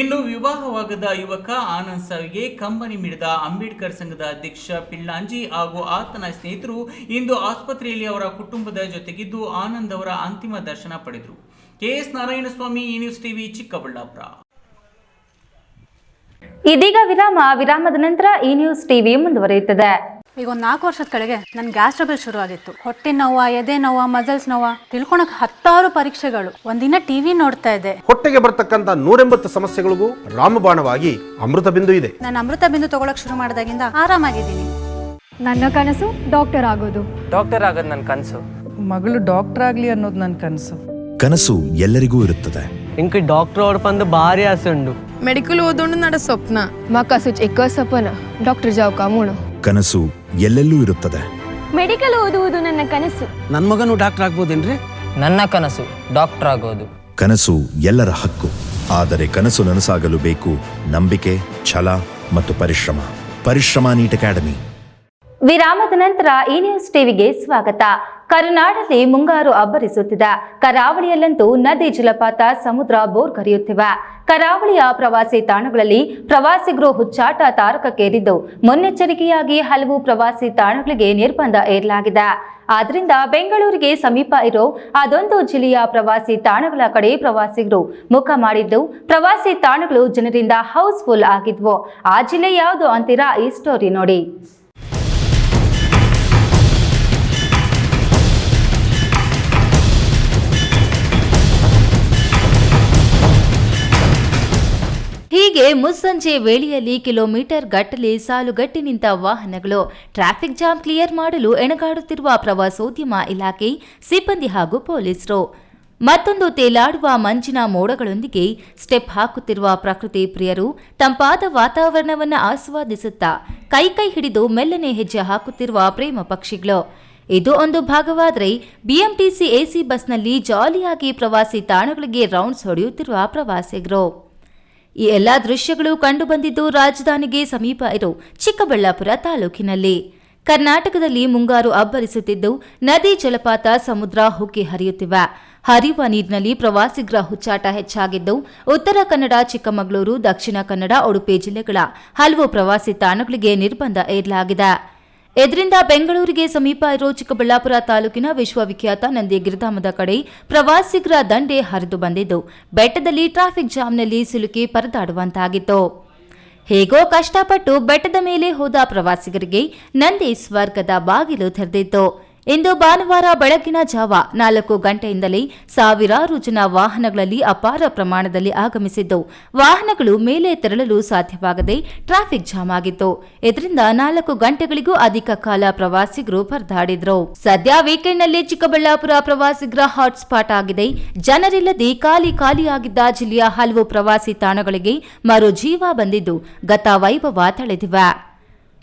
Speaker 2: ಇನ್ನು ವಿವಾಹವಾಗದ ಯುವಕ ಆನಂದ್ ಸಾವಿಗೆ ಕಂಬನಿ ಮಿಡಿದ ಅಂಬೇಡ್ಕರ್ ಸಂಘದ ಅಧ್ಯಕ್ಷ ಪಿಳ್ಳಾಂಜಿ ಹಾಗೂ ಆತನ ಸ್ನೇಹಿತರು ಇಂದು ಆಸ್ಪತ್ರೆಯಲ್ಲಿ ಅವರ ಕುಟುಂಬದ ಜೊತೆಗಿದ್ದು ಆನಂದ್ ಅವರ ಅಂತಿಮ ದರ್ಶನ ಪಡೆದರು. KS ನಾರಾಯಣಸ್ವಾಮಿ, ಈ ನ್ಯೂಸ್ ಟಿವಿ, ಚಿಕ್ಕಬಳ್ಳಾಪುರ.
Speaker 1: ಇದೀಗ ವಿರಾಮದ ನಂತರ ಈ ನ್ಯೂಸ್ ಟಿವಿ ಮುಂದುವರಿಯುತ್ತದೆ.
Speaker 6: ಈಗ ಒಂದು 4 ವರ್ಷದ ಕೆಳಗೆ ನನ್ನ ಗ್ಯಾಸ್ ಟ್ರಬಲ್ ಶುರು ಆಗಿತ್ತು. ಹೊಟ್ಟೆ ನೋವು, ಎದೆ ನೋವು, ಮಸಲ್ಸ್ ನೋವು ತಿಳ್ಕೊಳಕ್ 10 ಪರೀಕ್ಷೆಗಳು. ಒಂದಿನ ಟಿವಿ ನೋಡ್ತಾ ಇದ್ದೆ.
Speaker 7: ಹೊಟ್ಟೆಗೆ ಬರ್ತಕ್ಕಂಥ 180 ಸಮಸ್ಯೆಗಳಿಗೂ ರಾಮಬಾಣವಾಗಿ ಅಮೃತ ಬಿಂದು ಇದೆ.
Speaker 6: ನಾನು ಅಮೃತ ಬಿಂದು ತಗೊಳಕ್ ಶುರು ಮಾಡಿದಾಗಿಂದ ಆರಾಮಾಗಿದ್ದೀನಿ.
Speaker 8: ನನ್ನ ಕನಸು ಡಾಕ್ಟರ್ ಆಗೋದು.
Speaker 9: ಡಾಕ್ಟರ್ ಆಗೋದು ನನ್ನ ಕನಸು.
Speaker 10: ಮಗಳು ಡಾಕ್ಟರ್ ಆಗಲಿ ಅನ್ನೋದು ನನ್ನ ಕನಸು.
Speaker 11: ಕನಸು ಎಲ್ಲರಿಗೂ ಇರುತ್ತದೆ.
Speaker 9: ಇಂಕ ಡಾಕ್ಟರ್ ಅವ್ರ ಪಂದು ಭಾರಿ ಆಸೆ ಉಂಡು.
Speaker 10: ಮೆಡಿಕಲ್ ಓದೋಣ ನಡ ಸ್ವಪ್ನ.
Speaker 8: ಮಕ್ಕಸುಚ್ ಎಕ್ಕ ಸಪನ ಡಾಕ್ಟರ್ ಜಾವ್ ಕಾಮೂಣ.
Speaker 11: ಕನಸು ಎಲ್ಲೆಲ್ಲೂ ಇರುತ್ತದೆ.
Speaker 8: ಮೆಡಿಕಲ್ ಓದುವುದು ನನ್ನ ಕನಸು.
Speaker 10: ನನ್ನ ಮಗನು ಡಾಕ್ಟರ್ ಆಗ್ಬೋದೇನ್ರಿ?
Speaker 9: ನನ್ನ ಕನಸು ಡಾಕ್ಟರ್ ಆಗೋದು.
Speaker 11: ಕನಸು ಎಲ್ಲರ ಹಕ್ಕು. ಆದರೆ ಕನಸು ನನಸಾಗಲು ಬೇಕು ನಂಬಿಕೆ, ಛಲ ಮತ್ತು ಪರಿಶ್ರಮ ನೀಟ್ ಅಕಾಡೆಮಿ.
Speaker 1: ವಿರಾಮದ ನಂತರ ಈ ನ್ಯೂಸ್ ಟಿವಿಗೆ ಸ್ವಾಗತ. ಕರುನಾಡಲ್ಲಿ ಮುಂಗಾರು ಅಬ್ಬರಿಸುತ್ತಿದೆ. ಕರಾವಳಿಯಲ್ಲಂತೂ ನದಿ, ಜಲಪಾತ, ಸಮುದ್ರ ಬೋರ್ಗರೆಯುತ್ತಿವೆ. ಕರಾವಳಿಯ ಪ್ರವಾಸಿ ತಾಣಗಳಲ್ಲಿ ಪ್ರವಾಸಿಗರು ಹುಚ್ಚಾಟ ತಾರಕಕ್ಕೇರಿದ್ದು, ಮುನ್ನೆಚ್ಚರಿಕೆಯಾಗಿ ಹಲವು ಪ್ರವಾಸಿ ತಾಣಗಳಿಗೆ ನಿರ್ಬಂಧ ಏರಲಾಗಿದೆ. ಆದ್ರಿಂದ ಬೆಂಗಳೂರಿಗೆ ಸಮೀಪ ಇರೋ ಅದೊಂದು ಜಿಲ್ಲೆಯ ಪ್ರವಾಸಿ ತಾಣಗಳ ಕಡೆ ಪ್ರವಾಸಿಗರು ಮುಖ ಮಾಡಿದ್ದು, ಪ್ರವಾಸಿ ತಾಣಗಳು ಜನರಿಂದ ಹೌಸ್ಫುಲ್ ಆಗಿದ್ವು. ಆ ಜಿಲ್ಲೆ ಯಾವುದು ಅಂತೀರಾ? ಈ ಸ್ಟೋರಿ ನೋಡಿ. ಹೀಗೆ ಮುಸ್ಸಂಜೆ ವೇಳೆಯಲ್ಲಿ ಕಿಲೋಮೀಟರ್ ಗಟ್ಟಲೆ ಸಾಲುಗಟ್ಟಿ ನಿಂತ ವಾಹನಗಳು, ಟ್ರಾಫಿಕ್ ಜಾಮ್ ಕ್ಲಿಯರ್ ಮಾಡಲು ಎಣಗಾಡುತ್ತಿರುವ ಪ್ರವಾಸೋದ್ಯಮ ಇಲಾಖೆ ಸಿಬ್ಬಂದಿ ಹಾಗೂ ಪೊಲೀಸರು, ಮತ್ತೊಂದು ತೇಲಾಡುವ ಮಂಜಿನ ಮೋಡಗಳೊಂದಿಗೆ ಸ್ಟೆಪ್ ಹಾಕುತ್ತಿರುವ ಪ್ರಕೃತಿ ಪ್ರಿಯರು ತಂಪಾದ ವಾತಾವರಣವನ್ನು ಆಸ್ವಾದಿಸುತ್ತಾ ಕೈ ಹಿಡಿದು ಮೆಲ್ಲನೆ ಹೆಜ್ಜೆ ಹಾಕುತ್ತಿರುವ ಪ್ರೇಮ ಪಕ್ಷಿಗಳು. ಇದು ಒಂದು ಭಾಗವಾದರೆ ಬಿಎಂಟಿಸಿ ಎಸಿ ಬಸ್ನಲ್ಲಿ ಜಾಲಿಯಾಗಿ ಪ್ರವಾಸಿ ತಾಣಗಳಿಗೆ ರೌಂಡ್ಸ್ ಹೊಡೆಯುತ್ತಿರುವ ಪ್ರವಾಸಿಗರು. ಈ ಎಲ್ಲಾ ದೃಶ್ಯಗಳು ಕಂಡುಬಂದಿದ್ದು ರಾಜಧಾನಿಗೆ ಸಮೀಪ ಇರೋ ಚಿಕ್ಕಬಳ್ಳಾಪುರ ತಾಲೂಕಿನಲ್ಲಿ. ಕರ್ನಾಟಕದಲ್ಲಿ ಮುಂಗಾರು ಅಬ್ಬರಿಸುತ್ತಿದ್ದು, ನದಿ, ಜಲಪಾತ, ಸಮುದ್ರ ಹುಕ್ಕಿ ಹರಿಯುತ್ತಿವೆ. ಹರಿಯುವ ನೀರಿನಲ್ಲಿ ಪ್ರವಾಸಿಗರ ಹುಚ್ಚಾಟ ಹೆಚ್ಚಾಗಿದ್ದು, ಉತ್ತರ ಕನ್ನಡ, ಚಿಕ್ಕಮಗಳೂರು, ದಕ್ಷಿಣ ಕನ್ನಡ, ಉಡುಪಿ ಜಿಲ್ಲೆಗಳ ಹಲವು ಪ್ರವಾಸಿ ತಾಣಗಳಿಗೆ ನಿರ್ಬಂಧ ಏರಲಾಗಿದೆ. ಇದರಿಂದ ಬೆಂಗಳೂರಿಗೆ ಸಮೀಪ ಇರೋ ಚಿಕ್ಕಬಳ್ಳಾಪುರ ತಾಲೂಕಿನ ವಿಶ್ವವಿಖ್ಯಾತ ನಂದಿ ಗಿರಿಧಾಮದ ಕಡೆ ಪ್ರವಾಸಿಗರ ದಂಡೆ ಹರಿದು ಬಂದಿದ್ದು, ಬೆಟ್ಟದಲ್ಲಿ ಟ್ರಾಫಿಕ್ ಜಾಮ್ನಲ್ಲಿ ಸಿಲುಕಿ ಪರದಾಡುವಂತಾಗಿತ್ತು. ಹೇಗೋ ಕಷ್ಟಪಟ್ಟು ಬೆಟ್ಟದ ಮೇಲೆ ಹೋದ ಪ್ರವಾಸಿಗರಿಗೆ ನಂದಿ ಸ್ವರ್ಗದ ಬಾಗಿಲು ತೆರೆದಿತ್ತು. ಇಂದು ಭಾನುವಾರ ಬೆಳಗಿನ ಜಾವ 4 ಗಂಟೆಯಿಂದಲೇ ಸಾವಿರಾರು ಜನ ವಾಹನಗಳಲ್ಲಿ ಅಪಾರ ಪ್ರಮಾಣದಲ್ಲಿ ಆಗಮಿಸಿದ್ದು, ವಾಹನಗಳು ಮೇಲೆ ತೆರಳಲು ಸಾಧ್ಯವಾಗದೆ ಟ್ರಾಫಿಕ್ ಜಾಮ್ ಆಗಿತ್ತು. ಇದರಿಂದ 4 ಗಂಟೆಗಳಿಗೂ ಅಧಿಕ ಕಾಲ ಪ್ರವಾಸಿಗರು ಪರದಾಡಿದ್ರು. ಸದ್ಯ ವೀಕೆಂಡ್ನಲ್ಲಿ ಚಿಕ್ಕಬಳ್ಳಾಪುರ ಪ್ರವಾಸಿಗರ ಹಾಟ್ಸ್ಪಾಟ್ ಆಗಿದೆ. ಜನರಿಲ್ಲದೆ ಖಾಲಿಯಾಗಿದ್ದ ಜಿಲ್ಲೆಯ ಹಲವು ಪ್ರವಾಸಿ ತಾಣಗಳಿಗೆ ಮರು ಜೀವ ಬಂದಿದ್ದು, ಗತ ವೈಭವ ತಳೆದಿವೆ.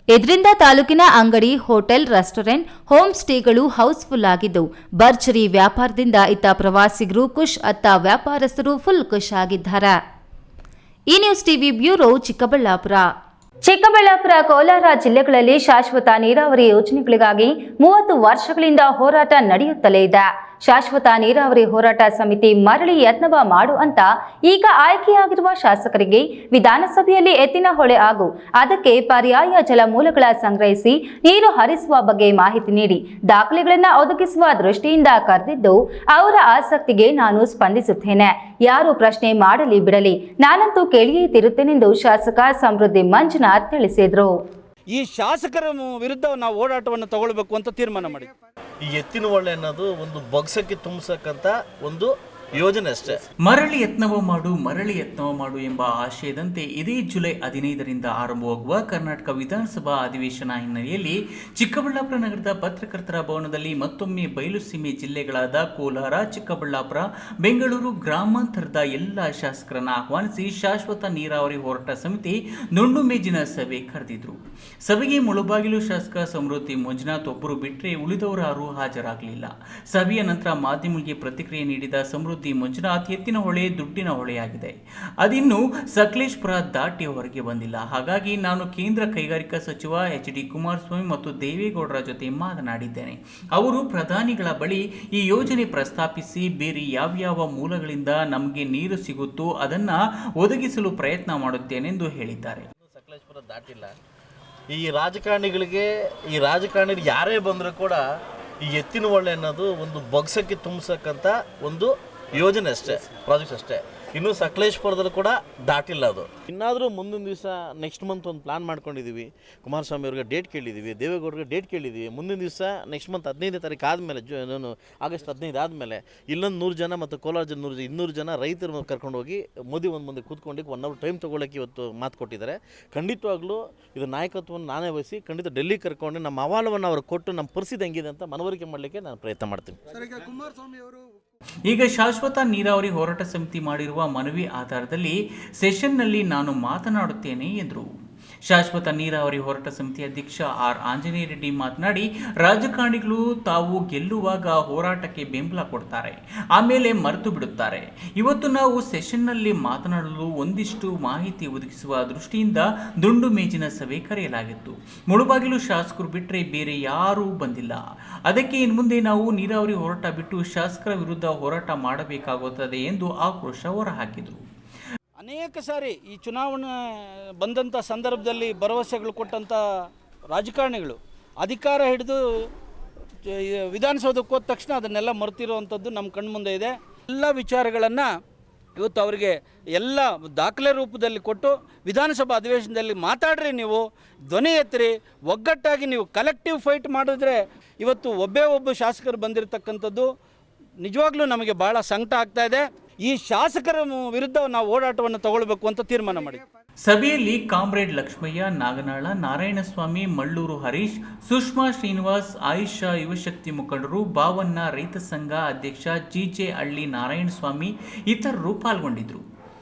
Speaker 1: ಇದರಿಂದ ತಾಲೂಕಿನ ಅಂಗಡಿ, ಹೋಟೆಲ್, ರೆಸ್ಟೋರೆಂಟ್, ಹೋಮ್ ಸ್ಟೇಗಳು ಹೌಸ್ಫುಲ್ ಆಗಿದ್ದು, ಭರ್ಜರಿ ವ್ಯಾಪಾರದಿಂದ ಇತ್ತ ಪ್ರವಾಸಿಗರು ಖುಷ್, ಅತ್ತ ವ್ಯಾಪಾರಸ್ಥರು ಫುಲ್ ಖುಷ್ ಆಗಿದ್ದಾರೆ. ಈ news TV bureau, Chikkaballapur. Chikkaballapur, Kolar ಜಿಲ್ಲೆಗಳಲ್ಲಿ ಶಾಶ್ವತ ನೀರಾವರಿ ಯೋಜನೆಗಳಿಗಾಗಿ 30 ವರ್ಷಗಳಿಂದ ಹೋರಾಟ ನಡೆಯುತ್ತಲೇ ಇದೆ. ಶಾಶ್ವತ ನೀರಾವರಿ ಹೋರಾಟ ಸಮಿತಿ ಮರಳಿ ಯತ್ನವ ಮಾಡು ಅಂತ ಈಗ ಆಯ್ಕೆಯಾಗಿರುವ ಶಾಸಕರಿಗೆ ವಿಧಾನಸಭೆಯಲ್ಲಿ ಎತ್ತಿನಹೊಳೆ ಹಾಗೂ ಅದಕ್ಕೆ ಪರ್ಯಾಯ ಜಲಮೂಲಗಳ ಸಂಗ್ರಹಿಸಿ ನೀರು ಹರಿಸುವ ಬಗ್ಗೆ ಮಾಹಿತಿ ನೀಡಿ ದಾಖಲೆಗಳನ್ನು ಒದಗಿಸುವ ದೃಷ್ಟಿಯಿಂದ ಕರೆದಿದ್ದು, ಅವರ ಆಸಕ್ತಿಗೆ ನಾನು ಸ್ಪಂದಿಸುತ್ತೇನೆ. ಯಾರು ಪ್ರಶ್ನೆ ಮಾಡಲಿ ಬಿಡಲಿ, ನಾನಂತೂ ಕೇಳಿಯೇ ತಿರುತ್ತೇನೆಂದು ಶಾಸಕ ಸಮೃದ್ಧಿ ಮಂಜುನಾಥ್ ತಿಳಿಸಿದರು.
Speaker 5: ಈ ಶಾಸಕರ ವಿರುದ್ಧ ನಾವು ಹೋರಾಟವನ್ನು ತಗೊಳ್ಬೇಕು ಅಂತ ತೀರ್ಮಾನ ಮಾಡಿದ್ವಿ. ಈ ಎತ್ತಿನ ಹೊಳೆ ಅನ್ನೋದು ಒಂದು ಬೊಗಸಕ್ಕೆ ತುಂಬಿಸಕ್ಕಂತ ಒಂದು ಯೋಜನೆ ಅಷ್ಟೇ.
Speaker 2: ಮರಳಿ ಯತ್ನವ ಮಾಡು ಎಂಬ ಆಶಯದಂತೆ ಇದೇ ಜುಲೈ 15ರಿಂದ ಆರಂಭವಾಗುವ ಕರ್ನಾಟಕ ವಿಧಾನಸಭಾ ಅಧಿವೇಶನ ಹಿನ್ನೆಲೆಯಲ್ಲಿ ಚಿಕ್ಕಬಳ್ಳಾಪುರ ನಗರದ ಪತ್ರಕರ್ತರ ಭವನದಲ್ಲಿ ಮತ್ತೊಮ್ಮೆ ಬಯಲು ಸೀಮೆ ಜಿಲ್ಲೆಗಳಾದ ಕೋಲಾರ, ಚಿಕ್ಕಬಳ್ಳಾಪುರ, ಬೆಂಗಳೂರು ಗ್ರಾಮಾಂತರದ ಎಲ್ಲ ಶಾಸಕರನ್ನು ಆಹ್ವಾನಿಸಿ ಶಾಶ್ವತ ನೀರಾವರಿ ಹೋರಾಟ ಸಮಿತಿ ನುಂಡು ಮೇಜಿನ ಸಭೆ ಕರೆದಿದ್ರು. ಸಭೆಗೆ ಮುಳುಬಾಗಿಲು ಶಾಸಕ ಸಮೃದ್ಧಿ ಮಂಜುನಾಥ್ ಒಬ್ಬರು ಬಿಟ್ಟರೆ ಉಳಿದವರು ಯಾರೂ ಹಾಜರಾಗಲಿಲ್ಲ. ಸಭೆಯ ನಂತರ ಮಾಧ್ಯಮಗಳಿಗೆ ಪ್ರತಿಕ್ರಿಯೆ ನೀಡಿದ ಸಮೃದ್ಧಿ ಮಂಜುನಾಥ್, ಎತ್ತಿನ ಹೊಳೆ ದುಡ್ಡಿನ ಹೊಳೆಯಾಗಿದೆ, ಅದಿನ್ನೂ ಸಕಲೇಶ್ಪುರ ದಾಟಿ ಹೊರಗೆ ಬಂದಿಲ್ಲ. ಹಾಗಾಗಿ ನಾನು ಕೇಂದ್ರ ಕೈಗಾರಿಕಾ ಸಚಿವ HD ಕುಮಾರಸ್ವಾಮಿ ಮತ್ತು ದೇವೇಗೌಡರ ಜೊತೆ ಮಾತನಾಡಿದ್ದೇನೆ. ಅವರು ಪ್ರಧಾನಿಗಳ ಬಳಿ ಈ ಯೋಜನೆ ಪ್ರಸ್ತಾಪಿಸಿ ಬೇರೆ ಯಾವ್ಯಾವ ಮೂಲಗಳಿಂದ ನಮಗೆ ನೀರು ಸಿಗುತ್ತೋ ಅದನ್ನ ಒದಗಿಸಲು ಪ್ರಯತ್ನ ಮಾಡುತ್ತೇನೆಂದು ಹೇಳಿದ್ದಾರೆ.
Speaker 5: ಸಕಲೇಶ್ಪುರ ದಾಟಿಲ್ಲ. ಈ ರಾಜಕಾರಣಿಗಳಿಗೆ ಯಾರೇ ಬಂದರೂ ಕೂಡ ಈ ಎತ್ತಿನ ಹೊಳೆ ಅನ್ನೋದು ಒಂದು ಬೊಗಸಕ್ಕೆ ತುಂಬಿಸಕ್ಕಂತ ಒಂದು ಯೋಜನೆ ಅಷ್ಟೇ, ಪ್ರಾಜೆಕ್ಟ್ ಅಷ್ಟೇ. ಇನ್ನೂ ಸಕಲೇಶ್ಪುರದಲ್ಲೂ ಕೂಡ ದಾಟಿಲ್ಲ ಅದು. ಇನ್ನಾದರೂ ಮುಂದಿನ ದಿವಸ ನೆಕ್ಸ್ಟ್ ಮಂತ್ ಒಂದು ಪ್ಲಾನ್ ಮಾಡ್ಕೊಂಡಿದ್ದೀವಿ. ಕುಮಾರಸ್ವಾಮಿ ಅವ್ರಿಗೆ ಡೇಟ್ ಕೇಳಿದ್ದೀವಿ, ದೇವೇಗೌಡರಿಗೆ ಡೇಟ್ ಕೇಳಿದ್ದೀವಿ. ಮುಂದಿನ ದಿವಸ ನೆಕ್ಸ್ಟ್ ಮಂತ್ 15ನೇ ತಾರೀಕು ಆದಮೇಲೆ ಆಗಸ್ಟ್ 15 ಆದಮೇಲೆ ಇಲ್ಲೊಂದು 100 ಜನ ಮತ್ತು ಕೋಲಾರ ಜನ 200 ಜನ ರೈತರು ಕರ್ಕೊಂಡು ಹೋಗಿ ಮೋದಿ ಮುಂದೆ ಕೂತ್ಕೊಂಡು 1 ಅವರ್ ಟೈಮ್ ತೊಗೊಳ್ಳೋಕ್ಕೆ ಇವತ್ತು ಮಾತು ಕೊಟ್ಟಿದ್ದಾರೆ. ಖಂಡಿತವಾಗ್ಲೂ ಇದು ನಾಯಕತ್ವವನ್ನು ನಾನೇ ವಹಿಸಿ ಖಂಡಿತ ಡೆಲ್ಲಿ ಕರ್ಕೊಂಡು ನಮ್ಮ ಅಹವಾಲವನ್ನು ಅವರು ಕೊಟ್ಟು ನಮ್ಮ ಪರಿಸ್ಥಿತಿ ಹೆಂಗಿದೆ ಅಂತ ಮನವರಿಕೆ ಮಾಡಲಿಕ್ಕೆ ನಾನು ಪ್ರಯತ್ನ ಮಾಡ್ತೀನಿ.
Speaker 2: ಈಗ ಶಾಶ್ವತ ನೀರಾವರಿ ಹೋರಾಟ ಸಮಿತಿ ಮಾಡಿರುವ ಮನವಿ ಆಧಾರದಲ್ಲಿ ಸೆಷನ್ನಲ್ಲಿ ನಾನು ಮಾತನಾಡುತ್ತೇನೆ ಎಂದರು. ಶಾಶ್ವತ ನೀರಾವರಿ ಹೋರಾಟ ಸಮಿತಿ ಅಧ್ಯಕ್ಷ ಆರ್ ಆಂಜನೇಯ ರೆಡ್ಡಿ ಮಾತನಾಡಿ, ರಾಜಕಾರಣಿಗಳು ತಾವು ಗೆಲ್ಲುವಾಗ ಹೋರಾಟಕ್ಕೆ ಬೆಂಬಲ ಕೊಡ್ತಾರೆ, ಆಮೇಲೆ ಮರೆತು ಬಿಡುತ್ತಾರೆ. ಇವತ್ತು ನಾವು ಸೆಷನ್ನಲ್ಲಿ ಮಾತನಾಡಲು ಒಂದಿಷ್ಟು ಮಾಹಿತಿ ಒದಗಿಸುವ ದೃಷ್ಟಿಯಿಂದ ದುಂಡು ಮೇಜಿನ ಸಭೆ ಕರೆಯಲಾಗಿತ್ತು. ಮುಳುಬಾಗಿಲು ಶಾಸಕರು ಬಿಟ್ಟರೆ ಬೇರೆ ಯಾರೂ ಬಂದಿಲ್ಲ. ಅದಕ್ಕೆ ಇನ್ನು ಮುಂದೆ ನಾವು ನೀರಾವರಿ ಹೋರಾಟ ಬಿಟ್ಟು ಶಾಸಕರ ವಿರುದ್ಧ ಹೋರಾಟ ಮಾಡಬೇಕಾಗುತ್ತದೆ ಎಂದು ಆಕ್ರೋಶ ಹೊರಹಾಕಿದರು.
Speaker 12: ಅನೇಕ ಸಾರಿ ಈ ಚುನಾವಣೆ ಬಂದಂಥ ಸಂದರ್ಭದಲ್ಲಿ ಭರವಸೆಗಳು ಕೊಟ್ಟಂಥ ರಾಜಕಾರಣಿಗಳು ಅಧಿಕಾರ ಹಿಡಿದು ವಿಧಾನಸೌಧಕ್ಕೆ ಹೋದ ತಕ್ಷಣ ಅದನ್ನೆಲ್ಲ ಮರೆತಿರುವಂಥದ್ದು ನಮ್ಮ ಕಣ್ಮುಂದೆ ಇದೆ. ಎಲ್ಲ ವಿಚಾರಗಳನ್ನು ಇವತ್ತು ಅವರಿಗೆ ಎಲ್ಲ ದಾಖಲೆ ರೂಪದಲ್ಲಿ ಕೊಟ್ಟು ವಿಧಾನಸಭಾ ಅಧಿವೇಶನದಲ್ಲಿ ಮಾತಾಡ್ರಿ, ನೀವು ಧ್ವನಿ ಎತ್ತಿರಿ, ಒಗ್ಗಟ್ಟಾಗಿ ನೀವು ಕಲೆಕ್ಟಿವ್ ಫೈಟ್ ಮಾಡಿದ್ರೆ ಇವತ್ತು ಒಬ್ಬ ಶಾಸಕರು ಬಂದಿರತಕ್ಕಂಥದ್ದು ನಿಜವಾಗ್ಲೂ ನಮಗೆ ಭಾಳ ಸಂಕಟ ಆಗ್ತಾ ಇದೆ. ಈ ಶಾಸಕರ ವಿರುದ್ಧ ನಾವು ಹೋರಾಟವನ್ನು ತಗೊಳ್ಬೇಕು ಅಂತ ತೀರ್ಮಾನ ಮಾಡಿ.
Speaker 2: ಸಭೆಯಲ್ಲಿ ಕಾಮ್ರೇಡ್ ಲಕ್ಷ್ಮಯ್ಯ, ನಾಗನಾಳ, ನಾರಾಯಣಸ್ವಾಮಿ, ಮಳ್ಳೂರು ಹರೀಶ್, ಸುಷ್ಮಾ ಶ್ರೀನಿವಾಸ್, ಆಯುಷಾ, ಯುವಶಕ್ತಿ ಮುಖಂಡರು, ಬಾವಣ್ಣ, ರೈತ ಸಂಘ ಅಧ್ಯಕ್ಷ ಜಿಜೆ ಹಳ್ಳಿ ನಾರಾಯಣಸ್ವಾಮಿ ಇತರರು ಪಾಲ್ಗೊಂಡಿದ್ದರು.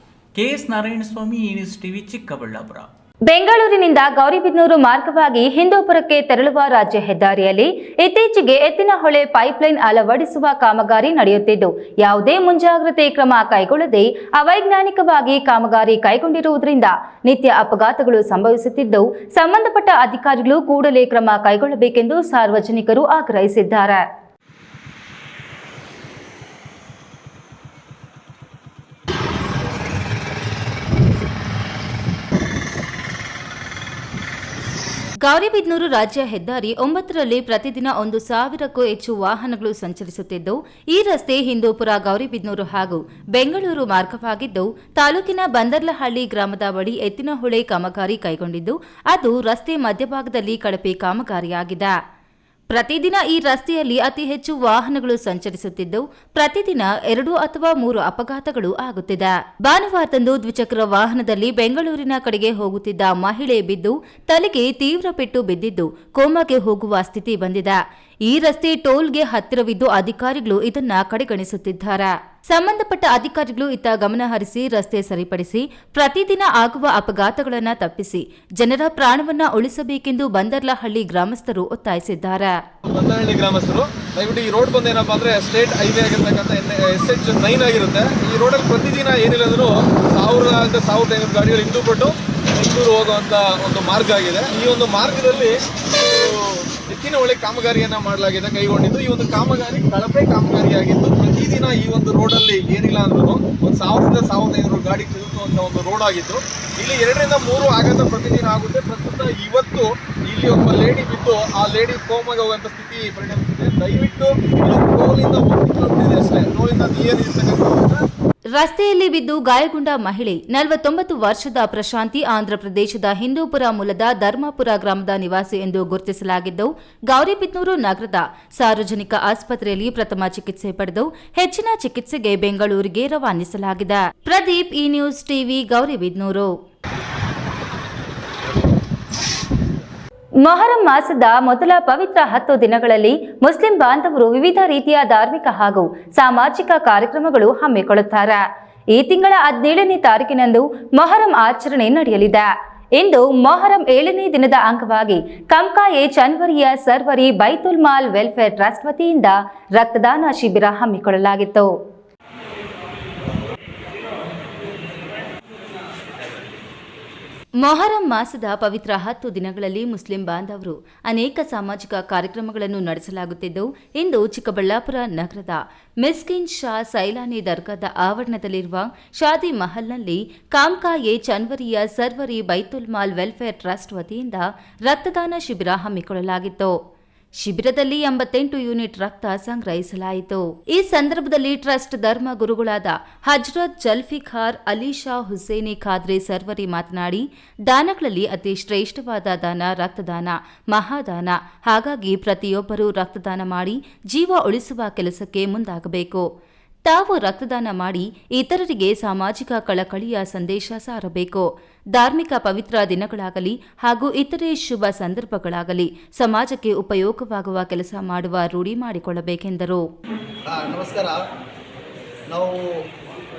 Speaker 2: ಕೆಎಸ್ ನಾರಾಯಣಸ್ವಾಮಿ, ಈ ನ್ಯೂಸ್ ಟಿವಿ, ಚಿಕ್ಕಬಳ್ಳಾಪುರ.
Speaker 1: ಬೆಂಗಳೂರಿನಿಂದ ಗೌರಿಬಿದನೂರು ಮಾರ್ಗವಾಗಿ ಹಿಂದೂಪುರಕ್ಕೆ ತೆರಳುವ ರಾಜ್ಯ ಹೆದ್ದಾರಿಯಲ್ಲಿ ಇತ್ತೀಚೆಗೆ ಎತ್ತಿನಹೊಳೆ ಪೈಪ್ಲೈನ್ ಅಳವಡಿಸುವ ಕಾಮಗಾರಿ ನಡೆಯುತ್ತಿದ್ದು, ಯಾವುದೇ ಮುಂಜಾಗ್ರತೆ ಕ್ರಮ ಕೈಗೊಳ್ಳದೆ ಅವೈಜ್ಞಾನಿಕವಾಗಿ ಕಾಮಗಾರಿ ಕೈಗೊಂಡಿರುವುದರಿಂದ ನಿತ್ಯ ಅಪಘಾತಗಳು ಸಂಭವಿಸುತ್ತಿದ್ದು, ಸಂಬಂಧಪಟ್ಟ ಅಧಿಕಾರಿಗಳು ಕೂಡಲೇ ಕ್ರಮ ಕೈಗೊಳ್ಳಬೇಕೆಂದು ಸಾರ್ವಜನಿಕರು ಆಗ್ರಹಿಸಿದ್ದಾರೆ. ಗೌರಿಬಿದನೂರು ರಾಜ್ಯ ಹೆದ್ದಾರಿ 9ರಲ್ಲಿ ಪ್ರತಿದಿನ 1,000ಕ್ಕೂ ಹೆಚ್ಚು ವಾಹನಗಳು ಸಂಚರಿಸುತ್ತಿದ್ದು, ಈ ರಸ್ತೆ ಹಿಂದೂಪುರ, ಗೌರಿಬಿದನೂರು ಹಾಗೂ ಬೆಂಗಳೂರು ಮಾರ್ಗವಾಗಿದ್ದು, ತಾಲೂಕಿನ ಬಂದರ್ಲಹಳ್ಳಿ ಗ್ರಾಮದ ಬಳಿ ಎತ್ತಿನಹೊಳೆ ಕಾಮಗಾರಿ ಕೈಗೊಂಡಿದ್ದು, ಅದು ರಸ್ತೆ ಮಧ್ಯಭಾಗದಲ್ಲಿ ಕಳಪೆ ಕಾಮಗಾರಿಯಾಗಿದೆ. ಪ್ರತಿದಿನ ಈ ರಸ್ತೆಯಲ್ಲಿ ಅತಿ ಹೆಚ್ಚು ವಾಹನಗಳು ಸಂಚರಿಸುತ್ತಿದ್ದು, ಪ್ರತಿದಿನ 2 ಅಥವಾ 3 ಅಪಘಾತಗಳು ಆಗುತ್ತಿದೆ. ಭಾನುವಾರದಂದು ದ್ವಿಚಕ್ರ ವಾಹನದಲ್ಲಿ ಬೆಂಗಳೂರಿನ ಕಡೆಗೆ ಹೋಗುತ್ತಿದ್ದ ಮಹಿಳೆ ಬಿದ್ದು ತಲೆಗೆ ತೀವ್ರ ಪೆಟ್ಟು ಬಿದ್ದಿದ್ದು ಕೋಮಾಗೆ ಹೋಗುವ ಸ್ಥಿತಿ ಬಂದಿದೆ. ಈ ರಸ್ತೆ ಟೋಲ್ಗೆ ಹತ್ತಿರವಿದ್ದು ಅಧಿಕಾರಿಗಳು ಇದನ್ನ ಕಡೆಗಣಿಸುತ್ತಿದ್ದಾರೆ. ಸಂಬಂಧಪಟ್ಟ ಅಧಿಕಾರಿಗಳು ಇತ್ತ ಗಮನ ಹರಿಸಿ ರಸ್ತೆ ಸರಿಪಡಿಸಿ ಪ್ರತಿದಿನ ಆಗುವ ಅಪಘಾತಗಳನ್ನು ತಪ್ಪಿಸಿ ಜನರ ಪ್ರಾಣವನ್ನ ಉಳಿಸಬೇಕೆಂದು ಬಂದರ್ಲಹಳ್ಳಿ ಗ್ರಾಮಸ್ಥರು ಒತ್ತಾಯಿಸಿದ್ದಾರೆ.
Speaker 3: ಬಂದರ್ಲಹಳ್ಳಿ ಗ್ರಾಮಸ್ಥರು ದಯವಿಟ್ಟು ಈ ರೋಡ್ ಬಂದು ಏನಪ್ಪಾ ಅಂದ್ರೆ ಸ್ಟೇಟ್ ಹೈವೇ ಆಗಿರ್ತಕ್ಕಂಥ SH9 ಆಗಿರುತ್ತೆ. ಈ ರೋಡಲ್ಲಿ ಪ್ರತಿದಿನ ಏನಿಲ್ಲ ಅಂದ್ರೂ 1,500 ಗಾಡಿಗಳು ಹಿಂದೂಪಟ್ಟು ಬೆಂಗಳೂರು ಹೋಗುವಂತ ಒಂದು ಮಾರ್ಗ ಆಗಿದೆ. ಈ ಒಂದು ಮಾರ್ಗದಲ್ಲಿ ಎತ್ತಿನಹೊಳೆ ಕಾಮಗಾರಿಯನ್ನ ಮಾಡಲಾಗಿದೆ, ಕೈಗೊಂಡಿದ್ದು. ಈ ಒಂದು ಕಾಮಗಾರಿ ಕಳಪೆ ಕಾಮಗಾರಿಯಾಗಿದ್ದು, ಪ್ರತಿದಿನ ಈ ಒಂದು ರೋಡಲ್ಲಿ ಏನಿಲ್ಲ ಅಂದ್ರೂ 1,000-1,500 ಗಾಡಿ ತಿರುಗುವಂತ ಒಂದು ರೋಡ್ ಆಗಿದ್ದು, ಇಲ್ಲಿ 2-3 ಆಘಾತ ಪ್ರತಿದಿನ ಆಗುತ್ತೆ. ಪ್ರಸ್ತುತ ಇವತ್ತು ಇಲ್ಲಿ ಒಬ್ಬ ಲೇಡಿ ಬಿದ್ದು ಆ ಲೇಡಿ ಕೋಮಾಗೆ ಹೋಗುವಂತ ಸ್ಥಿತಿ ಪರಿಣಮಿಸಿದೆ. ದಯವಿಟ್ಟು ಟೋಲಿಂದ 1 ಕಿಲೋಮೀಟರ್ ಇದೆ ಅಷ್ಟೇ, ಟೋಲಿಂದ ನಿಯರ್ ಇರ್ತಕ್ಕಂಥ
Speaker 1: ರಸ್ತೆಯಲ್ಲಿ ಬಿದ್ದು ಗಾಯಗೊಂಡ ಮಹಿಳೆ 49 ವರ್ಷದ ಪ್ರಶಾಂತಿ ಆಂಧ್ರಪ್ರದೇಶದ ಹಿಂದೂಪುರ ಮೂಲದ ಧರ್ಮಾಪುರ ಗ್ರಾಮದ ನಿವಾಸಿ ಎಂದು ಗುರುತಿಸಲಾಗಿದ್ದು, ಗೌರಿಬಿದನೂರು ನಗರದ ಸಾರ್ವಜನಿಕ ಆಸ್ಪತ್ರೆಯಲ್ಲಿ ಪ್ರಥಮ ಚಿಕಿತ್ಸೆ ಪಡೆದು ಹೆಚ್ಚಿನ ಚಿಕಿತ್ಸೆಗೆ ಬೆಂಗಳೂರಿಗೆ ರವಾನಿಸಲಾಗಿದೆ. ಪ್ರದೀಪ್, ಈ ನ್ಯೂಸ್ ಟಿವಿ, ಗೌರಿಬಿದನೂರು. ಮೊಹರಂ ಮಾಸದ ಮೊದಲ ಪವಿತ್ರ 10 ದಿನಗಳಲ್ಲಿ ಮುಸ್ಲಿಂ ಬಾಂಧವರು ವಿವಿಧ ರೀತಿಯ ಧಾರ್ಮಿಕ ಹಾಗೂ ಸಾಮಾಜಿಕ ಕಾರ್ಯಕ್ರಮಗಳು ಹಮ್ಮಿಕೊಳ್ಳುತ್ತಾರೆ. ಈ ತಿಂಗಳ 17ನೇ ತಾರೀಕಿನಂದು ಮೊಹರಂ ಆಚರಣೆ ನಡೆಯಲಿದೆ. ಇಂದು ಮೊಹರಂ 7ನೇ ದಿನದ ಅಂಗವಾಗಿ ಕಂಕಾಯೆ ಚನ್ವರಿಯ ಸರ್ವರಿ ಬೈತುಲ್ ಮಾಲ್ ವೆಲ್ಫೇರ್ ಟ್ರಸ್ಟ್ ವತಿಯಿಂದ ರಕ್ತದಾನ ಶಿಬಿರ ಹಮ್ಮಿಕೊಳ್ಳಲಾಗಿತ್ತು. ಮೊಹರಂ ಮಾಸದ ಪವಿತ್ರ 10 ದಿನಗಳಲ್ಲಿ ಮುಸ್ಲಿಂ ಬಾಂಧವರು ಅನೇಕ ಸಾಮಾಜಿಕ ಕಾರ್ಯಕ್ರಮಗಳನ್ನು ನಡೆಸಲಾಗುತ್ತಿದ್ದು, ಇಂದು ಚಿಕ್ಕಬಳ್ಳಾಪುರ ನಗರದ ಮಿಸ್ಕಿನ್ ಶಾ ಸೈಲಾನಿ ದರ್ಗಾದ ಆವರಣದಲ್ಲಿರುವ ಶಾದಿ ಮಹಲ್ನಲ್ಲಿ ಕಾಮ್ಕಾಯೆ ಚನ್ವರಿಯ ಸರ್ವರಿ ಬೈತುಲ್ ಮಾಲ್ ವೆಲ್ಫೇರ್ ಟ್ರಸ್ಟ್ ವತಿಯಿಂದ ರಕ್ತದಾನ ಶಿಬಿರ ಹಮ್ಮಿಕೊಳ್ಳಲಾಗಿತ್ತು. ಶಿಬಿರದಲ್ಲಿ 88 ಯೂನಿಟ್ ರಕ್ತ ಸಂಗ್ರಹಿಸಲಾಯಿತು. ಈ ಸಂದರ್ಭದಲ್ಲಿ ಟ್ರಸ್ಟ್ ಧರ್ಮ ಗುರುಗಳಾದ ಹಜ್ರತ್ ಜಲ್ಫಿಕಾರ್ ಅಲಿ ಶಾ ಹುಸೇನಿ ಖಾದ್ರಿ ಸರ್ವರಿ ಮಾತನಾಡಿ, ದಾನಗಳಲ್ಲಿ ಅತಿ ಶ್ರೇಷ್ಠವಾದ ದಾನ ರಕ್ತದಾನ, ಮಹಾದಾನ. ಹಾಗಾಗಿ ಪ್ರತಿಯೊಬ್ಬರೂ ರಕ್ತದಾನ ಮಾಡಿ ಜೀವ ಉಳಿಸುವ ಕೆಲಸಕ್ಕೆ ಮುಂದಾಗಬೇಕು. ತಾವು ರಕ್ತದಾನ ಮಾಡಿ ಇತರರಿಗೆ ಸಾಮಾಜಿಕ ಕಳಕಳಿಯ ಸಂದೇಶ ಸಾರಬೇಕು. ಧಾರ್ಮಿಕ ಪವಿತ್ರ ದಿನಗಳಾಗಲಿ ಹಾಗೂ ಇತರೆ ಶುಭ ಸಂದರ್ಭಗಳಾಗಲಿ ಸಮಾಜಕ್ಕೆ ಉಪಯೋಗವಾಗುವ ಕೆಲಸ ಮಾಡುವ ರೂಢಿ ಮಾಡಿಕೊಳ್ಳಬೇಕೆಂದರು.
Speaker 3: ನಮಸ್ಕಾರ. ನಾವು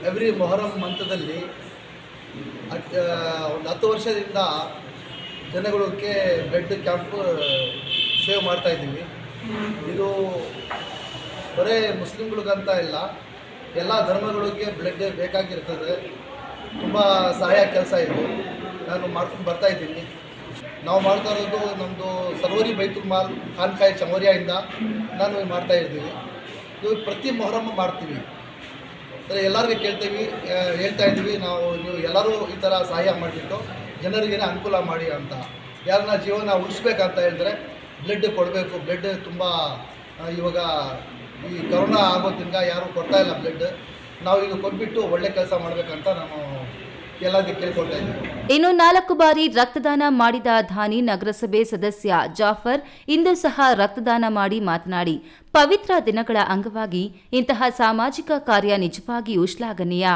Speaker 3: ಎವ್ರಿ ಮೊಹರಂ ಮಂತದಲ್ಲಿ ಒಂದು 10 ವರ್ಷದಿಂದ ಜನಗಳಿಗೆ ಬ್ಲಡ್ ಕ್ಯಾಂಪ್ ಸೇವ್ ಮಾಡ್ತಾ ಇದ್ದೀವಿ. ಇದು ಬರೀ ಮುಸ್ಲಿಮ್ಗಳಿಗಂತ ಇಲ್ಲ, ಎಲ್ಲ ಧರ್ಮಗಳಿಗೆ ಬ್ಲಡ್ ಬೇಕಾಗಿರ್ತದೆ. ತುಂಬ ಸಹಾಯ ಕೆಲಸ ಇದು. ನಾನು ಮಾಡ್ಕೊಂಡು ಬರ್ತಾ ಇದ್ದೀನಿ. ನಾವು ಮಾಡ್ತಾ ಇರೋದು ನಮ್ಮದು ಸರ್ವರಿ ಬೈತುಲ್ ಮಾಲ್ ಖಾನ್ಖಾಯಿ ಚಮೋರಿಯಿಂದ ನಾನು ಮಾಡ್ತಾ ಇದ್ದೀವಿ. ಇದು ಪ್ರತಿ ಮೊಹರಮ್ಮ ಮಾಡ್ತೀವಿ. ಎಲ್ಲರಿಗೂ ಹೇಳ್ತಾ ಇದ್ದೀವಿ, ನೀವು ಎಲ್ಲರೂ ಈ ಥರ ಸಹಾಯ ಮಾಡಿಬಿಟ್ಟು ಜನರಿಗೇನೆ ಅನುಕೂಲ ಮಾಡಿ ಅಂತ. ಯಾರನ್ನ ಜೀವನ ಉಳಿಸ್ಬೇಕಂತ ಹೇಳಿದ್ರೆ ಬ್ಲಡ್ ಕೊಡಬೇಕು. ಬ್ಲಡ್ ತುಂಬ ಇವಾಗ ಈ ಕೊರೋನಾ ಆಗೋದ್ರಿಂದ ಯಾರೂ ಕೊಡ್ತಾ ಇಲ್ಲ ಬ್ಲಡ್. ನಾವು ಇದು ಕೊಟ್ಬಿಟ್ಟು ಒಳ್ಳೆ ಕೆಲಸ ಮಾಡಬೇಕಂತ ನಾನು ಎಲ್ಲರಿಗೂ ಕೇಳ್ಕೊಳ್ತಾ ಇದ್ದೀನಿ.
Speaker 1: ಇನ್ನು 4 ಬಾರಿ ರಕ್ತದಾನ ಮಾಡಿದ ಧಾನಿ ನಗರಸಭೆ ಸದಸ್ಯ ಜಾಫರ್ ಇಂದು ಸಹ ರಕ್ತದಾನ ಮಾಡಿ ಮಾತನಾಡಿ, ಪವಿತ್ರ ದಿನಗಳ ಅಂಗವಾಗಿ ಇಂತಹ ಸಾಮಾಜಿಕ ಕಾರ್ಯ ನಿಜವಾಗಿಯೂ ಶ್ಲಾಘನೀಯ.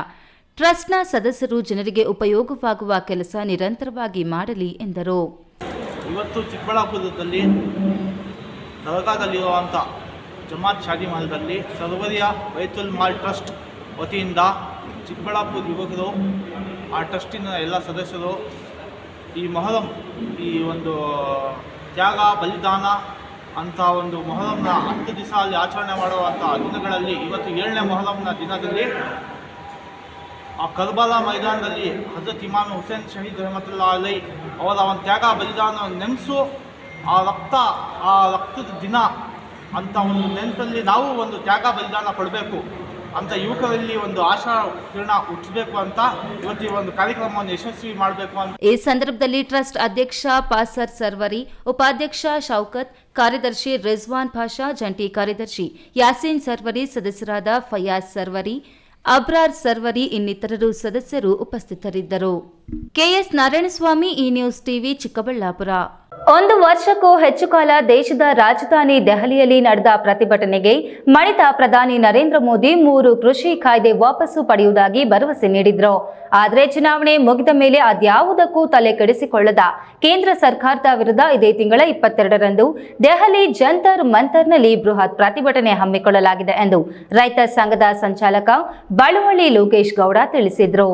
Speaker 1: ಟ್ರಸ್ಟ್ನ ಸದಸ್ಯರು ಜನರಿಗೆ ಉಪಯೋಗವಾಗುವ ಕೆಲಸ ನಿರಂತರವಾಗಿ ಮಾಡಲಿ ಎಂದರು.
Speaker 13: ಇವತ್ತು ಚಿಕ್ಕಬಳ್ಳಾಪುರದಲ್ಲಿ ದರ್ಗಾದಲ್ಲಿರುವಂಥ ಜಮಾತ್ ಶಾದಿ ಮಹಲ್ದಲ್ಲಿ ಸರ್ವರಿಯ ಬೈತುಲ್ ಮಾಲ್ ಟ್ರಸ್ಟ್ ವತಿಯಿಂದ ಚಿಕ್ಕಬಳ್ಳಾಪುರ ಯುವಕರು, ಆ ಟ್ರಸ್ಟಿನ ಎಲ್ಲ ಸದಸ್ಯರು ಈ ಮೊಹರಂ, ಈ ಒಂದು ತ್ಯಾಗ ಬಲಿದಾನ ಅಂತ ಒಂದು ಮೊಹರಂನ 10 ದಿವಸ ಅಲ್ಲಿ ಆಚರಣೆ ಮಾಡುವಂಥ ದಿನಗಳಲ್ಲಿ ಇವತ್ತು 7ನೇ ಮೊಹರಂನ ದಿನದಲ್ಲಿ ಆ ಕರ್ಬಲಾ ಮೈದಾನದಲ್ಲಿ ಹಜರತ್ ಇಮಾಮ್ ಹುಸೇನ್ ಶಹೀದ್ ರಹಮತುಲ್ಲಾ ಅಲೈ ಅವರ ಒಂದು ತ್ಯಾಗ ಬಲಿದಾನವನ್ನು ನೆನೆಸು, ಆ ರಕ್ತದ ದಿನ ಅಂತ ಒಂದು ನೆನಪಲ್ಲಿ ನಾವು ಒಂದು ತ್ಯಾಗ ಬಲಿದಾನ ಕೊಡಬೇಕು ಅಂತ ಯುವಕರಲ್ಲಿ ಒಂದು ಆಶಾ ಕಿರಣ ಹುಟ್ಟಬೇಕು ಅಂತ ಇವತ್ತು ಈ ಒಂದು ಕಾರ್ಯಕ್ರಮವನ್ನು ಯಶಸ್ವಿ ಮಾಡಬೇಕು ಅಂತ.
Speaker 1: ಈ ಸಂದರ್ಭದಲ್ಲಿ ಟ್ರಸ್ಟ್ ಅಧ್ಯಕ್ಷ ಪಾಸರ್ ಸರ್ವರಿ, ಉಪಾಧ್ಯಕ್ಷ ಶೌಕತ್, ಕಾರ್ಯದರ್ಶಿ ರಿಜ್ವಾನ್ ಪಾಷಾ, ಜಂಟಿ ಕಾರ್ಯದರ್ಶಿ ಯಾಸೀನ್ ಸರ್ವರಿ, ಸದಸ್ಯರಾದ ಫಯಾಜ್ ಸರ್ವರಿ, ಅಬ್ರಾರ್ ಸರ್ವರಿ ಇನ್ನಿತರರು ಸದಸ್ಯರು ಉಪಸ್ಥಿತರಿದ್ದರು. ಕೆಎಸ್ ನಾರಾಯಣಸ್ವಾಮಿ, ಈ ನ್ಯೂಸ್ ಟಿವಿ, ಚಿಕ್ಕಬಳ್ಳಾಪುರ. 1 ವರ್ಷಕ್ಕೂ ಹೆಚ್ಚು ಕಾಲ ದೇಶದ ರಾಜಧಾನಿ ದೆಹಲಿಯಲ್ಲಿ ನಡೆದ ಪ್ರತಿಭಟನೆಗೆ ಮಣಿತ ಪ್ರಧಾನಿ ನರೇಂದ್ರ ಮೋದಿ 3 ಕೃಷಿ ಕಾಯ್ದೆ ವಾಪಸ್ಸು ಪಡೆಯುವುದಾಗಿ ಭರವಸೆ ನೀಡಿದ್ರು. ಆದರೆ ಚುನಾವಣೆ ಮುಗಿದ ಮೇಲೆ ಅದ್ಯಾವುದಕ್ಕೂ ತಲೆ ಕೆಡಿಸಿಕೊಳ್ಳದ ಕೇಂದ್ರ ಸರ್ಕಾರದ ವಿರುದ್ಧ ಇದೇ ತಿಂಗಳ 22ರಂದು ದೆಹಲಿ ಜಂತರ್ ಮಂತರ್ನಲ್ಲಿ ಬೃಹತ್ ಪ್ರತಿಭಟನೆ ಹಮ್ಮಿಕೊಳ್ಳಲಾಗಿದೆ ಎಂದು ರೈತ ಸಂಘದ ಸಂಚಾಲಕ ಬಳುವಳ್ಳಿ ಲೋಕೇಶ್ ಗೌಡ ತಿಳಿಸಿದರು.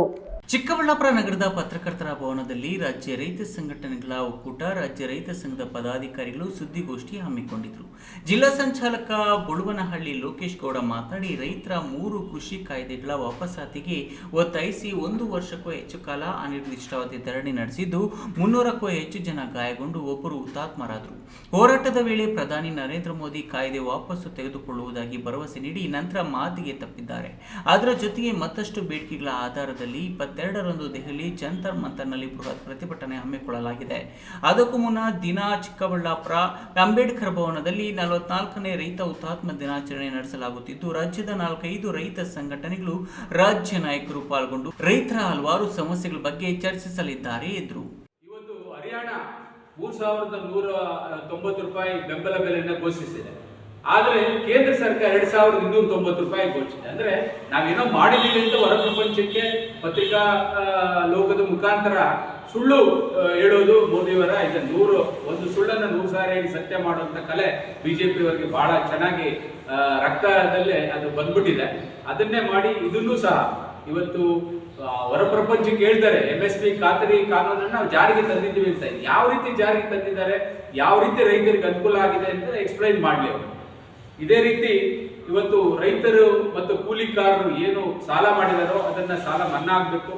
Speaker 2: ಚಿಕ್ಕಬಳ್ಳಾಪುರ ನಗರದ ಪತ್ರಕರ್ತರ ಭವನದಲ್ಲಿ ರಾಜ್ಯ ರೈತ ಸಂಘಟನೆಗಳ ಒಕ್ಕೂಟ, ರಾಜ್ಯ ರೈತ ಸಂಘದ ಪದಾಧಿಕಾರಿಗಳು ಸುದ್ದಿಗೋಷ್ಠಿ ಹಮ್ಮಿಕೊಂಡಿದ್ದರು. ಜಿಲ್ಲಾ ಸಂಚಾಲಕ ಬುಳುವನಹಳ್ಳಿ ಲೋಕೇಶ್ ಗೌಡ ಮಾತನಾಡಿ, ರೈತರ 3 ಕೃಷಿ ಕಾಯ್ದೆಗಳ ವಾಪಸಾತಿಗೆ ಒತ್ತಾಯಿಸಿ 1 ವರ್ಷಕ್ಕೂ ಹೆಚ್ಚು ಕಾಲ ಅನಿರ್ದಿಷ್ಟಾವಧಿ ಧರಣಿ ನಡೆಸಿದ್ದು 300ಕ್ಕೂ ಹೆಚ್ಚು ಜನ ಗಾಯಗೊಂಡು ಒಬ್ಬರು ಹುತಾತ್ಮರಾದರು. ಹೋರಾಟದ ವೇಳೆ ಪ್ರಧಾನಿ ನರೇಂದ್ರ ಮೋದಿ ಕಾಯ್ದೆ ವಾಪಸ್ಸು ತೆಗೆದುಕೊಳ್ಳುವುದಾಗಿ ಭರವಸೆ ನೀಡಿ ನಂತರ ಮಾತಿಗೆ ತಪ್ಪಿದ್ದಾರೆ. ಅದರ ಜೊತೆಗೆ ಮತ್ತಷ್ಟು ಬೇಡಿಕೆಗಳ ಆಧಾರದಲ್ಲಿ 22ರಂದು ದೆಹಲಿ ಜಂತರ್ ಮಂತರ್ನಲ್ಲಿ ಬೃಹತ್ ಪ್ರತಿಭಟನೆ ಹಮ್ಮಿಕೊಳ್ಳಲಾಗಿದೆ. ಅದಕ್ಕೂ ಮುನ್ನ ದಿನ ಚಿಕ್ಕಬಳ್ಳಾಪುರ ಅಂಬೇಡ್ಕರ್ ಭವನದಲ್ಲಿ 44ನೇ ರೈತ ಹುತಾತ್ಮ ದಿನಾಚರಣೆ ನಡೆಸಲಾಗುತ್ತಿದ್ದು, ರಾಜ್ಯದ 4-5 ರೈತ ಸಂಘಟನೆಗಳು, ರಾಜ್ಯ ನಾಯಕರು ಪಾಲ್ಗೊಂಡು ರೈತರ ಹಲವಾರು ಸಮಸ್ಯೆಗಳ ಬಗ್ಗೆ ಚರ್ಚಿಸಲಿದ್ದಾರೆ ಎಂದರು.
Speaker 14: ಇವತ್ತು ಹರಿಯಾಣ 3190 ರೂಪಾಯಿ ಬೆಂಬಲ ಬೆಲೆಯನ್ನು ಘೋಷಿಸಿದೆ. ಆದರೆ ಕೇಂದ್ರ ಸರ್ಕಾರ 2290 ರೂಪಾಯಿ ಘೋಷಿಸಿದೆ. ಅಂದ್ರೆ ನಾವೇನೋ ಮಾಡಿದ್ದೀವಿ ಅಂತ ಹೊರ ಪ್ರಪಂಚಕ್ಕೆ ಪತ್ರಿಕಾ ಲೋಕದ ಮುಖಾಂತರ ಸುಳ್ಳು ಹೇಳೋದು ಮೋದಿಯವರ ಇದೆ. ಒಂದು ಸುಳ್ಳನ್ನು 100 ಸಾರಿ ಸತ್ಯ ಮಾಡುವಂತ ಕಲೆ ಬಿಜೆಪಿಯವರಿಗೆ ಬಹಳ ಚೆನ್ನಾಗಿ ರಕ್ತದಲ್ಲೇ ಅದು ಬಂದ್ಬಿಟ್ಟಿದೆ. ಅದನ್ನೇ ಮಾಡಿ ಇದನ್ನೂ ಸಹ ಇವತ್ತು ಹೊರ ಪ್ರಪಂಚಕ್ಕೆ ಹೇಳ್ತಾರೆ MSP ಖಾತರಿ ಕಾನೂನನ್ನು ನಾವು ಜಾರಿಗೆ ತಂದಿದ್ದೀವಿ ಅಂತ. ಯಾವ ರೀತಿ ಜಾರಿಗೆ ತಂದಿದ್ದಾರೆ, ಯಾವ ರೀತಿ ರೈತರಿಗೆ ಅನುಕೂಲ ಆಗಿದೆ ಅಂತ ಎಕ್ಸ್ಪ್ಲೈನ್ ಮಾಡಲಿ ಅವರು. ಇದೇ ರೀತಿ ಇವತ್ತು ರೈತರು ಮತ್ತು ಕೂಲಿಕಾರರು ಏನು ಸಾಲ ಮಾಡಿದಾರೋ ಅದನ್ನ ಸಾಲ ಮನ್ನಾ ಆಗಬೇಕು.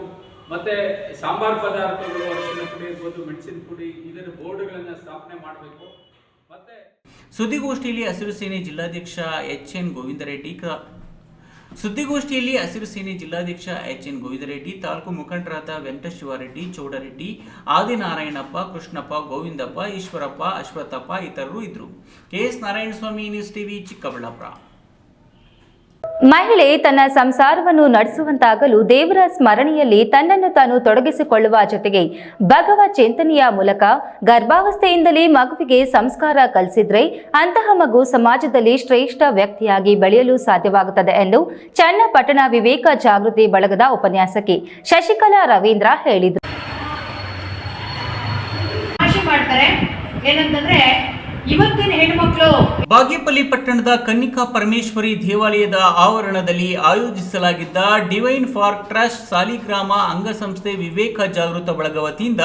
Speaker 14: ಮತ್ತೆ ಸಾಂಬಾರ್ ಪದಾರ್ಥಗಳು, ಅರಿಶಿನ ಪುಡಿ ಇರ್ಬೋದು, ಮೆಣಸಿನ ಪುಡಿ, ಇದರ ಬೋರ್ಡ್ಗಳನ್ನು ಸ್ಥಾಪನೆ ಮಾಡಬೇಕು. ಮತ್ತೆ
Speaker 2: ಸುದ್ದಿಗೋಷ್ಠಿಯಲ್ಲಿ ಹಸಿರು ಸೇನೆ ಜಿಲ್ಲಾಧ್ಯಕ್ಷ HN ಗೋವಿಂದರೆಡ್ಡಿ, ಸುದ್ದಿಗೋಷ್ಠಿಯಲ್ಲಿ ಹಸಿರು ಸೇನೆ ಜಿಲ್ಲಾಧ್ಯಕ್ಷ ಎಚ್.ಎನ್. ಗೋವಿಂದರೆಡ್ಡಿ, ತಾಲೂಕು ಮುಖಂಡರಾದ ವೆಂಕಟಶಿವಾರೆಡ್ಡಿ, ಚೌಡರೆಡ್ಡಿ, ಆದಿನಾರಾಯಣಪ್ಪ, ಕೃಷ್ಣಪ್ಪ, ಗೋವಿಂದಪ್ಪ, ಈಶ್ವರಪ್ಪ, ಅಶ್ವತ್ಥಪ್ಪ ಇತರರು ಇದ್ದರು. KS Narayanaswamy, news TV, Chikkaballapur.
Speaker 1: ಮಹಿಳೆ ತನ್ನ ಸಂಸಾರವನ್ನು ನಡೆಸುವಂತಾಗಲು ದೇವರ ಸ್ಮರಣೆಯಲ್ಲಿ ತನ್ನನ್ನು ತಾನು ತೊಡಗಿಸಿಕೊಳ್ಳುವ ಜೊತೆಗೆ ಭಗವತ್ ಚಿಂತನೆಯ ಮೂಲಕ ಗರ್ಭಾವಸ್ಥೆಯಿಂದಲೇ ಮಗುವಿಗೆ ಸಂಸ್ಕಾರ ಕಲಿಸಿದ್ರೆ ಅಂತಹ ಮಗು ಸಮಾಜದಲ್ಲಿ ಶ್ರೇಷ್ಠ ವ್ಯಕ್ತಿಯಾಗಿ ಬೆಳೆಯಲು ಸಾಧ್ಯವಾಗುತ್ತದೆ ಎಂದು ಚನ್ನಪಟ್ಟಣ ವಿವೇಕ ಜಾಗೃತಿ ಬಳಗದ ಉಪನ್ಯಾಸಕಿ ಶಶಿಕಲಾ ರವೀಂದ್ರ ಹೇಳಿದರು.
Speaker 15: ಇವತ್ತಿನ ಹೆಣ್ಮಕ್ಳು
Speaker 2: ಬಾಗೇಪಲ್ಲಿ ಪಟ್ಟಣದ ಕನ್ನಿಕಾ ಪರಮೇಶ್ವರಿ ದೇವಾಲಯದ ಆವರಣದಲ್ಲಿ ಆಯೋಜಿಸಲಾಗಿದ್ದ ಡಿವೈನ್ ಫಾರ್ಕ್ ಟ್ರಸ್ಟ್ ಸಾಲಿಗ್ರಾಮ ಅಂಗಸಂಸ್ಥೆ ವಿವೇಕ ಜಾಗೃತ ಬಳಗ ವತಿಯಿಂದ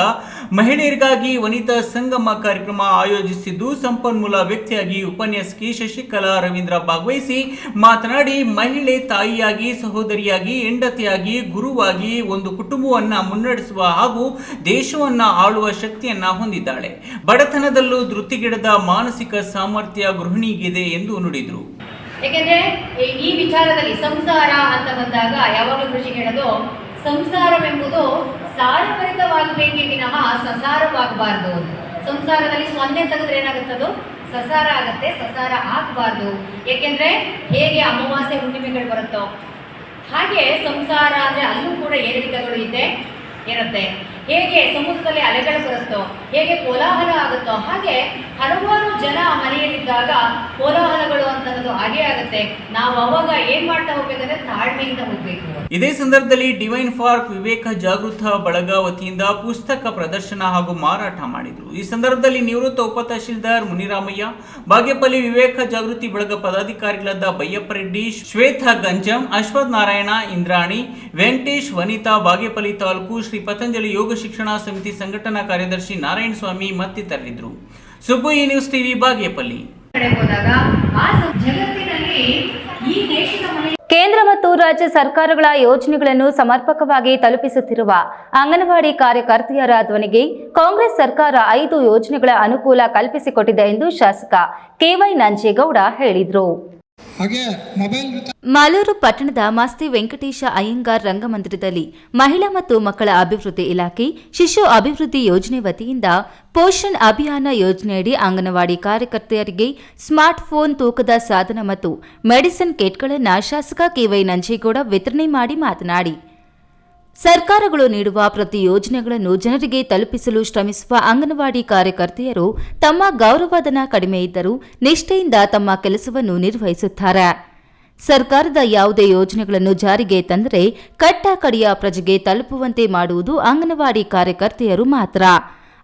Speaker 2: ಮಹಿಳೆಯರಿಗಾಗಿ ವನಿತಾ ಸಂಗಮ ಕಾರ್ಯಕ್ರಮ ಆಯೋಜಿಸಿದ್ದು, ಸಂಪನ್ಮೂಲ ವ್ಯಕ್ತಿಯಾಗಿ ಉಪನ್ಯಾಸಕಿ ಶಶಿಕಲಾ ರವೀಂದ್ರ ಭಾಗವಹಿಸಿ ಮಾತನಾಡಿ, ಮಹಿಳೆ ತಾಯಿಯಾಗಿ, ಸಹೋದರಿಯಾಗಿ, ಹೆಂಡತಿಯಾಗಿ, ಗುರುವಾಗಿ ಒಂದು ಕುಟುಂಬವನ್ನ ಮುನ್ನಡೆಸುವ ಹಾಗೂ ದೇಶವನ್ನ ಆಳುವ ಶಕ್ತಿಯನ್ನ ಹೊಂದಿದ್ದಾಳೆ. ಬಡತನದಲ್ಲೂ ಧೃತಿಗೆಡದ ಮಾನಸಿಕ ಸಾಮರ್ಥ್ಯ ಗೃಹಿಣಿಗಿದೆ ಎಂದು ನುಡಿದರು.
Speaker 15: ಯಾಕೆಂದ್ರೆ ಈ ವಿಚಾರದಲ್ಲಿ ಸಂಸಾರ ಅಂತ ಬಂದಾಗ ಯಾವಾಗಲೂ ಕೃಷಿ ಹೇಳೋದು, ಸಂಸಾರವೆಂಬುದು ಸಾರಭರಿತವಾಗಬೇಕೇ ವಿನಃ ಸಸಾರವಾಗಬಾರ್ದು. ಸಂಸಾರದಲ್ಲಿ ಸೊನ್ನೆ ತೆಗೆದ್ರೆ ಏನಾಗುತ್ತದು ಸಸಾರ ಆಗುತ್ತೆ, ಸಸಾರ ಆಗಬಾರ್ದು. ಯಾಕೆಂದ್ರೆ ಹೇಗೆ ಅಮಾವಾಸ್ಯೆ ಹುಣ್ಣಿಮೆಗಳು ಬರುತ್ತೋ ಹಾಗೆ ಸಂಸಾರ ಅಂದ್ರೆ ಅಲ್ಲೂ ಕೂಡ ಏರಿಳಿತಗಳು ಇರುತ್ತೆ. ಹೇಗೆ ಸಮುದ್ರದಲ್ಲಿ ಅಲೆಗಳು ಬರುತ್ತೋ, ಹೇಗೆ ಕೋಲಾಹಲ ಆಗುತ್ತೋ, ಹಾಗೆ ಹಲವಾರು ಜನ ಮನೆಯಲ್ಲಿದ್ದಾಗ ಕೋಲಾಹಲಗಳು ಅಂತನ್ನೋದು ಹಾಗೆ ಆಗುತ್ತೆ. ನಾವು ಅವಾಗ ಏನ್ ಮಾಡ್ತಾ ಹೋಗ್ಬೇಕಂದ್ರೆ ತಾಳ್ಮೆಯಿಂದ ಹೋಗ್ಬೇಕು.
Speaker 2: ಇದೇ ಸಂದರ್ಭದಲ್ಲಿ ಡಿವೈನ್ ಫಾರ್ಕ್ ವಿವೇಕ ಜಾಗೃತ ಬಳಗ ವತಿಯಿಂದ ಪುಸ್ತಕ ಪ್ರದರ್ಶನ ಹಾಗೂ ಮಾರಾಟ ಮಾಡಿದರು. ಈ ಸಂದರ್ಭದಲ್ಲಿ ನಿವೃತ್ತ ಉಪ ತಹಶೀಲ್ದಾರ್ ಮುನಿರಾಮಯ್ಯ, ಬಾಗೇಪಲ್ಲಿ ವಿವೇಕ ಜಾಗೃತಿ ಬಳಗ ಪದಾಧಿಕಾರಿಗಳಾದ ಬಯ್ಯಪ್ಪ ರೆಡ್ಡಿ, ಶ್ವೇತಾ ಗಂಜಂ, ಅಶ್ವಥ್ ನಾರಾಯಣ, ಇಂದ್ರಾಣಿ, ವೆಂಕಟೇಶ್, ವನಿತಾ, ಬಾಗೇಪಲ್ಲಿ ತಾಲೂಕು ಶ್ರೀ ಪತಂಜಲಿ ಯೋಗ ಶಿಕ್ಷಣ ಸಮಿತಿ ಸಂಘಟನಾ ಕಾರ್ಯದರ್ಶಿ ನಾರಾಯಣಸ್ವಾಮಿ ಮತ್ತಿತರರಿದ್ದರು. Subbu, news TV, Bagepalli.
Speaker 1: ಕೇಂದ್ರ ಮತ್ತು ರಾಜ್ಯ ಸರ್ಕಾರಗಳ ಯೋಜನೆಗಳನ್ನು ಸಮರ್ಪಕವಾಗಿ ತಲುಪಿಸುತ್ತಿರುವ ಅಂಗನವಾಡಿ ಕಾರ್ಯಕರ್ತೆಯರ ಧ್ವನಿಗೆ ಕಾಂಗ್ರೆಸ್ ಸರ್ಕಾರ 5 ಯೋಜನೆಗಳ ಅನುಕೂಲ ಕಲ್ಪಿಸಿಕೊಟ್ಟಿದೆ ಎಂದು ಶಾಸಕ ಕೆವೈ ನಂಜೇಗೌಡ ಹೇಳಿದರು. ಮಾಲೂರು ಪಟ್ಟಣದ ಮಾಸ್ತಿ ವೆಂಕಟೇಶ ಅಯ್ಯಂಗಾರ್ ರಂಗಮಂದಿರದಲ್ಲಿ ಮಹಿಳಾ ಮತ್ತು ಮಕ್ಕಳ ಅಭಿವೃದ್ಧಿ ಇಲಾಖೆ ಶಿಶು ಅಭಿವೃದ್ಧಿ ಯೋಜನೆ ವತಿಯಿಂದ ಪೋಷಣ್ ಅಭಿಯಾನ ಯೋಜನೆಯಡಿ ಅಂಗನವಾಡಿ ಕಾರ್ಯಕರ್ತೆಯರಿಗೆ ಸ್ಮಾರ್ಟ್ ಫೋನ್, ತೂಕದ ಸಾಧನ ಮತ್ತು ಮೆಡಿಸಿನ್ ಕಿಟ್ಗಳನ್ನು ಶಾಸಕ ಕೆವೈ ನಂಜೇಗೌಡ ವಿತರಣೆ ಮಾಡಿ ಮಾತನಾಡಿ, ಸರ್ಕಾರಗಳು ನೀಡುವ ಪ್ರತಿ ಯೋಜನೆಗಳನ್ನು ಜನರಿಗೆ ತಲುಪಿಸಲು ಶ್ರಮಿಸುವ ಅಂಗನವಾಡಿ ಕಾರ್ಯಕರ್ತೆಯರು ತಮ್ಮ ಗೌರವಧನ ಕಡಿಮೆ ಇದ್ದರೂ ನಿಷ್ಠೆಯಿಂದ ತಮ್ಮ ಕೆಲಸವನ್ನು ನಿರ್ವಹಿಸುತ್ತಾರೆ. ಸರ್ಕಾರದ ಯಾವುದೇ ಯೋಜನೆಗಳನ್ನು ಜಾರಿಗೆ ತಂದರೆ ಕಟ್ಟ-ಕಡೆಯ ಪ್ರಜೆಗೆ ತಲುಪುವಂತೆ ಮಾಡುವುದು ಅಂಗನವಾಡಿ ಕಾರ್ಯಕರ್ತೆಯರು ಮಾತ್ರ.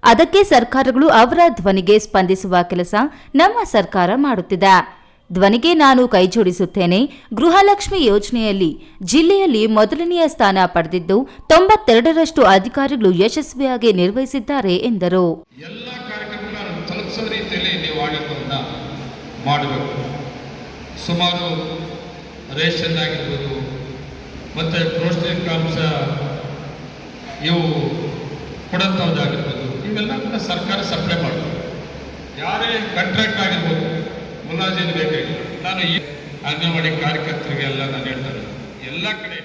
Speaker 1: ಅದಕ್ಕೆ ಸರ್ಕಾರಗಳು ಅವರ ಧ್ವನಿಗೆ ಸ್ಪಂದಿಸುವ ಕೆಲಸ ನಮ್ಮ ಸರ್ಕಾರ ಮಾಡುತ್ತಿದೆ. ಧ್ವನಿಗೆ ನಾನು ಕೈಜೋಡಿಸುತ್ತೇನೆ. ಗೃಹಲಕ್ಷ್ಮಿ ಯೋಜನೆಯಲ್ಲಿ ಜಿಲ್ಲೆಯಲ್ಲಿ ಮೊದಲನೆಯ ಸ್ಥಾನ ಪಡೆದಿದ್ದು 92ರಷ್ಟು ಅಧಿಕಾರಿಗಳು ಯಶಸ್ವಿಯಾಗಿ ನಿರ್ವಹಿಸಿದ್ದಾರೆ ಎಂದರು.
Speaker 16: ಎಲ್ಲ ಕಾರ್ಯಕ್ರಮಗಳನ್ನು ತಲುಪಿಸೋ ರೀತಿಯಲ್ಲಿ ನೀವು ಆಡಳಿತವನ್ನು ಮಾಡಬೇಕು. ಸುಮಾರು ರೇಷನ್ ಆಗಿರ್ಬೋದು ಮತ್ತು ಪೌಷ್ಟಿಕಾಂಶ ಇವು ಕೊಡಂಥದ್ದಾಗಿರ್ಬೋದು, ಇವೆಲ್ಲ ಕೂಡ ಸರ್ಕಾರ ಸಪ್ಲೈ ಮಾಡಬೇಕು. ಯಾರೇ ಕಾಂಟ್ರಾಕ್ಟ್ ಆಗಿರ್ಬೋದು, ಮುಲಾಜಿನ ಬೇಕಾಗಿಲ್ಲ. ನಾನು ಈ ಅಂಗನವಾಡಿ ಕಾರ್ಯಕರ್ತರಿಗೆಲ್ಲ ನಾನು ಹೇಳ್ತಾರೆ, ಎಲ್ಲ ಕಡೆ.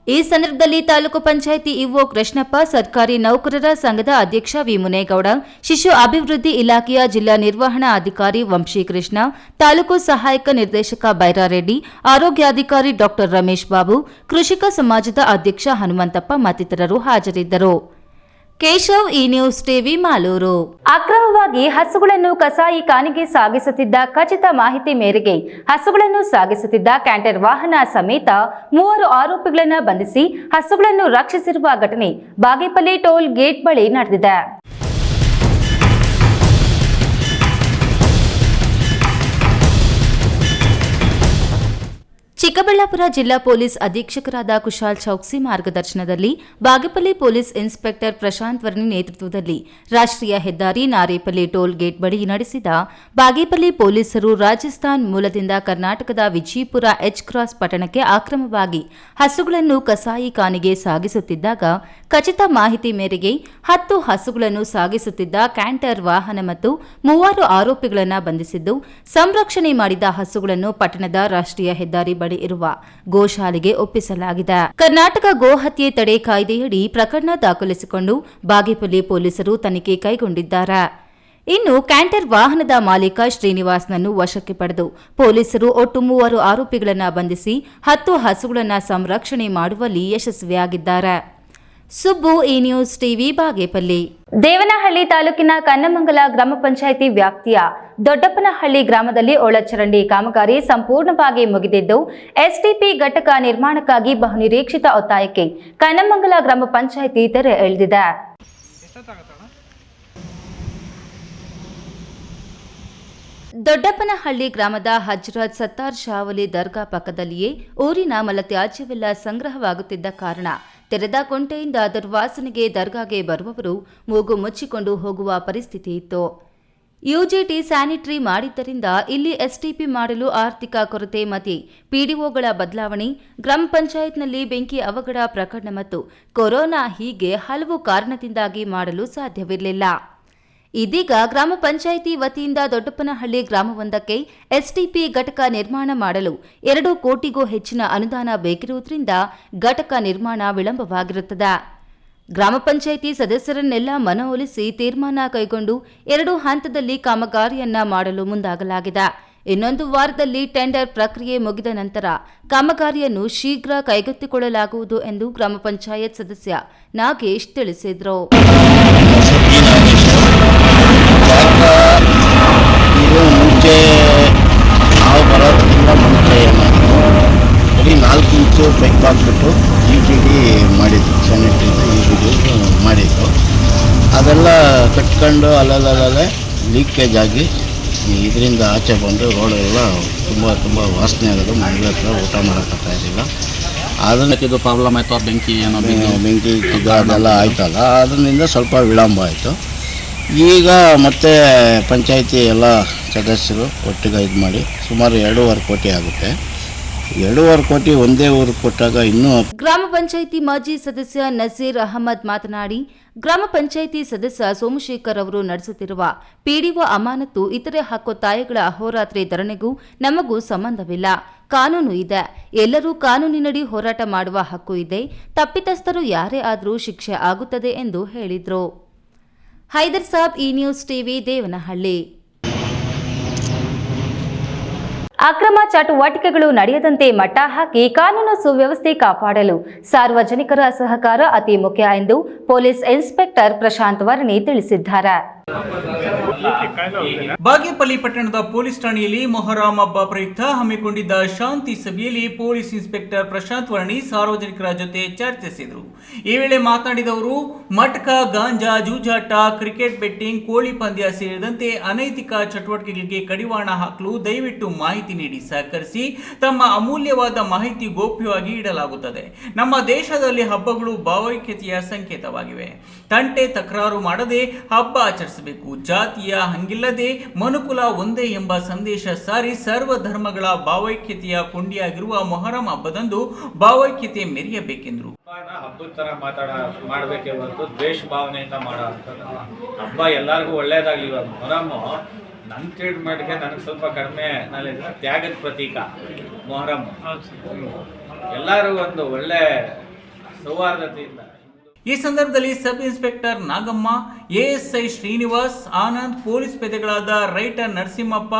Speaker 1: ಈ ಸಂದರ್ಭದಲ್ಲಿ ತಾಲೂಕು ಪಂಚಾಯಿತಿ ಇಒ ಕೃಷ್ಣಪ್ಪ, ಸರ್ಕಾರಿ ನೌಕರರ ಸಂಘದ ಅಧ್ಯಕ್ಷ ವಿ ಮುನೇಗೌಡ, ಶಿಶು ಅಭಿವೃದ್ಧಿ ಇಲಾಖೆಯ ಜಿಲ್ಲಾ ನಿರ್ವಹಣಾ ಅಧಿಕಾರಿ ವಂಶೀಕೃಷ್ಣ, ತಾಲೂಕು ಸಹಾಯಕ ನಿರ್ದೇಶಕ ಬೈರಾರೆಡ್ಡಿ, ಆರೋಗ್ಯಾಧಿಕಾರಿ ಡಾ ರಮೇಶ್ ಬಾಬು, ಕೃಷಿಕ ಸಮಾಜದ ಅಧ್ಯಕ್ಷ ಹನುಮಂತಪ್ಪ ಮತ್ತಿತರರು ಹಾಜರಿದ್ದರು. Keshav, news TV, Malur. ಅಕ್ರಮವಾಗಿ ಹಸುಗಳನ್ನು ಕಸಾಯಿ ಖಾನೆಗೆ ಸಾಗಿಸುತ್ತಿದ್ದ ಖಚಿತ ಮಾಹಿತಿ ಮೇರೆಗೆ ಹಸುಗಳನ್ನು ಸಾಗಿಸುತ್ತಿದ್ದ ಕ್ಯಾಂಟರ್ ವಾಹನ ಸಮೇತ 3 ಆರೋಪಿಗಳನ್ನು ಬಂಧಿಸಿ ಹಸುಗಳನ್ನು ರಕ್ಷಿಸಿರುವ ಘಟನೆ ಬಾಗೇಪಲ್ಲಿ ಟೋಲ್ ಗೇಟ್ ಬಳಿ ನಡೆದಿದೆ. ಚಿಕ್ಕಬಳ್ಳಾಪುರ ಜಿಲ್ಲಾ ಪೊಲೀಸ್ ಅಧೀಕ್ಷಕರಾದ ಕುಶಾಲ್ ಚೌಕ್ಸಿ ಮಾರ್ಗದರ್ಶನದಲ್ಲಿ ಬಾಗೇಪಲ್ಲಿ ಪೊಲೀಸ್ ಇನ್ಸ್ಪೆಕ್ಟರ್ ಪ್ರಶಾಂತ್ ವರ್ಣಿ ನೇತೃತ್ವದಲ್ಲಿ ರಾಷ್ಟ್ರೀಯ ಹೆದ್ದಾರಿ ನಾರೇಪಲ್ಲಿ ಟೋಲ್ ಗೇಟ್ ಬಳಿ ನಡೆಸಿದ ಬಾಗೇಪಲ್ಲಿ ಪೊಲೀಸರು ರಾಜಸ್ಥಾನ್ ಮೂಲದಿಂದ ಕರ್ನಾಟಕದ ವಿಜಯಪುರ ಎಚ್ ಕ್ರಾಸ್ ಪಟ್ಟಣಕ್ಕೆ ಅಕ್ರಮವಾಗಿ ಹಸುಗಳನ್ನು ಕಸಾಯಿ ಖಾನೆಗೆ ಸಾಗಿಸುತ್ತಿದ್ದಾಗ ಖಚಿತ ಮಾಹಿತಿ ಮೇರೆಗೆ 10 ಹಸುಗಳನ್ನು ಸಾಗಿಸುತ್ತಿದ್ದ ಕ್ಯಾಂಟರ್ ವಾಹನ ಮತ್ತು 3 ಆರೋಪಿಗಳನ್ನು ಬಂಧಿಸಿದ್ದು, ಸಂರಕ್ಷಣೆ ಮಾಡಿದ ಹಸುಗಳನ್ನು ಪಟ್ಟಣದ ರಾಷ್ಟ್ರೀಯ ಹೆದ್ದಾರಿ ಬಳಿ ಬಳಿ ಇರುವ ಗೋಶಾಲೆಗೆ ಒಪ್ಪಿಸಲಾಗಿದೆ. ಕರ್ನಾಟಕ ಗೋಹತ್ಯೆ ತಡೆ ಕಾಯ್ದೆಯಡಿ ಪ್ರಕರಣ ದಾಖಲಿಸಿಕೊಂಡು ಬಾಗೇಪಲ್ಲಿ ಪೊಲೀಸರು ತನಿಖೆ ಕೈಗೊಂಡಿದ್ದಾರೆ. ಇನ್ನು ಕ್ಯಾಂಟರ್ ವಾಹನದ ಮಾಲೀಕ ಶ್ರೀನಿವಾಸ್ನನ್ನು ವಶಕ್ಕೆ ಪಡೆದು ಪೊಲೀಸರು ಒಟ್ಟು 3 ಆರೋಪಿಗಳನ್ನು ಬಂಧಿಸಿ 10 ಹಸುಗಳನ್ನು ಸಂರಕ್ಷಣೆ ಮಾಡುವಲ್ಲಿ ಯಶಸ್ವಿಯಾಗಿದ್ದಾರೆ. ಸುಬ್ಬು, ಈ ನ್ಯೂಸ್ ಟಿವಿ, ಬಾಗೇಪಲ್ಲಿ. ದೇವನಹಳ್ಳಿ ತಾಲೂಕಿನ ಕನ್ನಮಂಗಲ ಗ್ರಾಮ ಪಂಚಾಯಿತಿ ವ್ಯಾಪ್ತಿಯ ದೊಡ್ಡಪ್ಪನಹಳ್ಳಿ ಗ್ರಾಮದಲ್ಲಿ ಒಳಚರಂಡಿ ಕಾಮಗಾರಿ ಸಂಪೂರ್ಣವಾಗಿ ಮುಗಿದಿದ್ದು ಎಸ್ಟಿಪಿ ಘಟಕ ನಿರ್ಮಾಣಕ್ಕಾಗಿ ಬಹುನಿರೀಕ್ಷಿತ ಒತ್ತಾಯಕ್ಕೆ ಕನ್ನಮಂಗಲ ಗ್ರಾಮ ಪಂಚಾಯಿತಿ ತೆರೆ ಎಳೆದಿದೆ. ದೊಡ್ಡಪ್ಪನಹಳ್ಳಿ ಗ್ರಾಮದ ಹಜ್ರತ್ ಸತ್ತಾರ್ ಶಾವಲಿ ದರ್ಗಾ ಪಕ್ಕದಲ್ಲಿಯೇ ಊರಿನ ಮಲತ್ಯಾಜ್ಯವೆಲ್ಲ ಸಂಗ್ರಹವಾಗುತ್ತಿದ್ದ ಕಾರಣ ತೆರೆದ ಕೊಂಟೆಯಿಂದ ದುರ್ವಾಸನೆಗೆ ದರ್ಗಾಗೆ ಬರುವವರು ಮೂಗು ಮುಚ್ಚಿಕೊಂಡು ಹೋಗುವ ಪರಿಸ್ಥಿತಿ ಇತ್ತು. ಯುಜಿಟಿ ಸ್ಯಾನಿಟರಿ ಮಾಡಿದ್ದರಿಂದ ಇಲ್ಲಿ ಎಸ್ಟಿಪಿ ಮಾಡಲು ಆರ್ಥಿಕ ಕೊರತೆ ಮತ್ತು ಪಿಡಿಒಗಳ ಬದಲಾವಣೆ, ಗ್ರಾಮ ಪಂಚಾಯತ್ನಲ್ಲಿ ಬೆಂಕಿ ಅವಘಡ ಪ್ರಕರಣ ಮತ್ತು ಕೊರೋನಾ ಹೀಗೆ ಹಲವು ಕಾರಣದಿಂದಾಗಿ ಮಾಡಲು ಸಾಧ್ಯವಿರಲಿಲ್ಲ. ಇದೀಗ ಗ್ರಾಮ ಪಂಚಾಯಿತಿ ವತಿಯಿಂದ ದೊಡ್ಡಪ್ಪನಹಳ್ಳಿ ಗ್ರಾಮವೊಂದಕ್ಕೆ ಎಸ್ಟಿಪಿ ಘಟಕ ನಿರ್ಮಾಣ ಮಾಡಲು 2 ಕೋಟಿಗೂ ಹೆಚ್ಚಿನ ಅನುದಾನ ಬೇಕಿರುವುದರಿಂದ ಘಟಕ ನಿರ್ಮಾಣ ವಿಳಂಬವಾಗಿರುತ್ತದೆ. ಗ್ರಾಮ ಪಂಚಾಯಿತಿ ಸದಸ್ಯರನ್ನೆಲ್ಲ ಮನವೊಲಿಸಿ ತೀರ್ಮಾನ ಕೈಗೊಂಡು 2 ಹಂತದಲ್ಲಿ ಕಾಮಗಾರಿಯನ್ನ ಮಾಡಲು ಮುಂದಾಗಲಾಗಿದೆ. ಇನ್ನೊಂದು ವಾರದಲ್ಲಿ ಟೆಂಡರ್ ಪ್ರಕ್ರಿಯೆ ಮುಗಿದ ನಂತರ ಕಾಮಗಾರಿಯನ್ನು ಶೀಘ್ರ ಕೈಗೆತ್ತಿಕೊಳ್ಳಲಾಗುವುದು ಎಂದು ಗ್ರಾಮ ಪಂಚಾಯತ್ ಸದಸ್ಯ ನಾಗೇಶ್ ತಿಳಿಸಿದರು.
Speaker 17: ಮುಂಚೆ ನಾವು ಬರೋದಕ್ಕಿಂತ ಮುಂಚೆ ಏನಾದರೂ ಬರೀ 4 ಇಂಚು ಪೈಪ್ ಹಾಕ್ಬಿಟ್ಟು ಯುಜಿಡಿ ಮಾಡಿದ್ದು, ಸ್ಯಾನಿಟರಿ ಯುಜಿಡಿ ಮಾಡಿದ್ದು. ಅದೆಲ್ಲ ಕಟ್ಕೊಂಡು ಅಲ್ಲಲ್ಲೇ ಲೀಕೇಜ್ ಆಗಿ ಇದರಿಂದ ಆಚೆ ಬಂದು ರೋಡೆಲ್ಲ ತುಂಬ ವಾಸನೆ ಆಗೋದು. ಮನೆಗಳ ಹತ್ರ ಊಟ ಮಾಡೋಕ್ಕಾಗ್ತಾಯಿರಲಿಲ್ಲ. ಅದನ್ನು ಇದು ಪ್ರಾಬ್ಲಮ್ ಆಯಿತು. ಬೆಂಕಿ ಅದೆಲ್ಲ ಆಯ್ತಲ್ಲ, ಅದರಿಂದ ಸ್ವಲ್ಪ ವಿಳಂಬ ಆಯಿತು. ಈಗ ಮತ್ತೆ ಪಂಚಾಯಿತಿ ಎಲ್ಲ ಸದಸ್ಯರು ಒಟ್ಟಿಗೆ ಇದು ಮಾಡಿ ಸುಮಾರು 2.5 ಕೋಟಿ ಆಗುತ್ತೆ. 2.5 ಕೋಟಿ ಒಂದೇ ಊರು ಕೊಟ್ಟಾಗ ಇನ್ನೂ.
Speaker 1: ಗ್ರಾಮ ಪಂಚಾಯಿತಿ ಮಾಜಿ ಸದಸ್ಯ ನಜೀರ್ ಅಹಮದ್ ಮಾತನಾಡಿ, ಗ್ರಾಮ ಪಂಚಾಯಿತಿ ಸದಸ್ಯ ಸೋಮಶೇಖರ್ ಅವರು ನಡೆಸುತ್ತಿರುವ ಪಿಡಿಒ ಅಮಾನತು, ಇತರೆ ಹಕ್ಕೊತ್ತಾಯಗಳ ಅಹೋರಾತ್ರಿ ಧರಣಿಗೂ ನಮಗೂ ಸಂಬಂಧವಿಲ್ಲ. ಕಾನೂನು ಇದೆ, ಎಲ್ಲರೂ ಕಾನೂನಿನಡಿ ಹೋರಾಟ ಮಾಡುವ ಹಕ್ಕು ಇದೆ. ತಪ್ಪಿತಸ್ಥರು ಯಾರೇ ಆದರೂ ಶಿಕ್ಷೆ ಆಗುತ್ತದೆ ಎಂದು ಹೇಳಿದರು. ಹೈದರ್ ಸಾಬ್, ಈ ನ್ಯೂಸ್ ಟಿವಿ, ದೇವನಹಳ್ಳಿ. ಅಕ್ರಮ ಚಟುವಟಿಕೆಗಳು ನಡೆಯದಂತೆ ಮಟ್ಟ ಹಾಕಿ ಕಾನೂನು ಸುವ್ಯವಸ್ಥೆ ಕಾಪಾಡಲು ಸಾರ್ವಜನಿಕರ ಸಹಕಾರ ಅತಿ ಮುಖ್ಯ ಎಂದು ಪೊಲೀಸ್ ಇನ್ಸ್ಪೆಕ್ಟರ್ ಪ್ರಶಾಂತ್ ವರ್ಣಿ ತಿಳಿಸಿದ್ದಾರೆ.
Speaker 2: ಬಾಗೇಪಲ್ಲಿ ಪಟ್ಟಣದ ಪೊಲೀಸ್ ಠಾಣೆಯಲ್ಲಿ ಮೊಹರಂ ಹಬ್ಬ ಪ್ರಯುಕ್ತ ಹಮ್ಮಿಕೊಂಡಿದ್ದ ಶಾಂತಿ ಸಭೆಯಲ್ಲಿ ಪೊಲೀಸ್ ಇನ್ಸ್ಪೆಕ್ಟರ್ ಪ್ರಶಾಂತ್ ವರ್ಣಿ ಸಾರ್ವಜನಿಕರ ಜೊತೆ ಚರ್ಚಿಸಿದರು. ಈ ವೇಳೆ ಮಾತನಾಡಿದವರು, ಮಟ್ಕ, ಗಾಂಜಾ, ಜೂಜಾಟ, ಕ್ರಿಕೆಟ್ ಬೆಟ್ಟಿಂಗ್, ಕೋಳಿ ಪಂದ್ಯ ಸೇರಿದಂತೆ ಅನೈತಿಕ ಚಟುವಟಿಕೆಗಳಿಗೆ ಕಡಿವಾಣ ಹಾಕಲು ದಯವಿಟ್ಟು ಮಾಹಿತಿ ನೀಡಿ ಸಹಕರಿಸಿ. ತಮ್ಮ ಅಮೂಲ್ಯವಾದ ಮಾಹಿತಿ ಗೋಪ್ಯವಾಗಿ ಇಡಲಾಗುತ್ತದೆ. ನಮ್ಮ ದೇಶದಲ್ಲಿ ಹಬ್ಬಗಳು ಭಾವೈಕ್ಯತೆಯ ಸಂಕೇತವಾಗಿವೆ. ತಂಟೆ ತಕರಾರು ಮಾಡದೆ ಹಬ್ಬ ಆಚರಿಸಬೇಕು. ಜಾತಿಯ ಹಂಗಿಲ್ಲದೆ ಮನುಕುಲ ಒಂದೇ ಎಂಬ ಸಂದೇಶ ಸಾರಿ ಸರ್ವ ಧರ್ಮಗಳ ಭಾವೈಕ್ಯತೆಯ ಕೊಂಡಿಯಾಗಿರುವ ಮೊಹರಂ ಹಬ್ಬದಂದು ಭಾವೈಕ್ಯತೆ ಮೆರೆಯಬೇಕೆಂದರು.
Speaker 18: ಹಬ್ಬದ ತರ ಮಾಡಬೇಕೇ ಹೊರತು ದ್ವೇಷ ಭಾವನೆಯಿಂದ ಮಾಡೋ ಹಬ್ಬ ಎಲ್ಲರಿಗೂ ಒಳ್ಳೇದಾಗ್ಲಿ. ಇವಾಗ ಮೊಹರಮ್ಮು ನನ್ನ ಟ್ರೀಟ್ಮೆಂಟ್ಗೆ ನನಗೆ ಸ್ವಲ್ಪ ಕಡಿಮೆ ನಾಲೆಜ್, ತ್ಯಾಗದ ಪ್ರತೀಕ ಮೊಹರಮ್. ಎಲ್ಲರೂ ಒಂದು ಒಳ್ಳೆ ಸೌಹಾರ್ದತೆಯಿಂದ.
Speaker 2: ಈ ಸಂದರ್ಭದಲ್ಲಿ sub inspector Nagamma, ASI Srinivas, Anand, police ಪೇದೆಗಳಾದ ರೈಟರ್ ನರಸಿಂಹಪ್ಪ,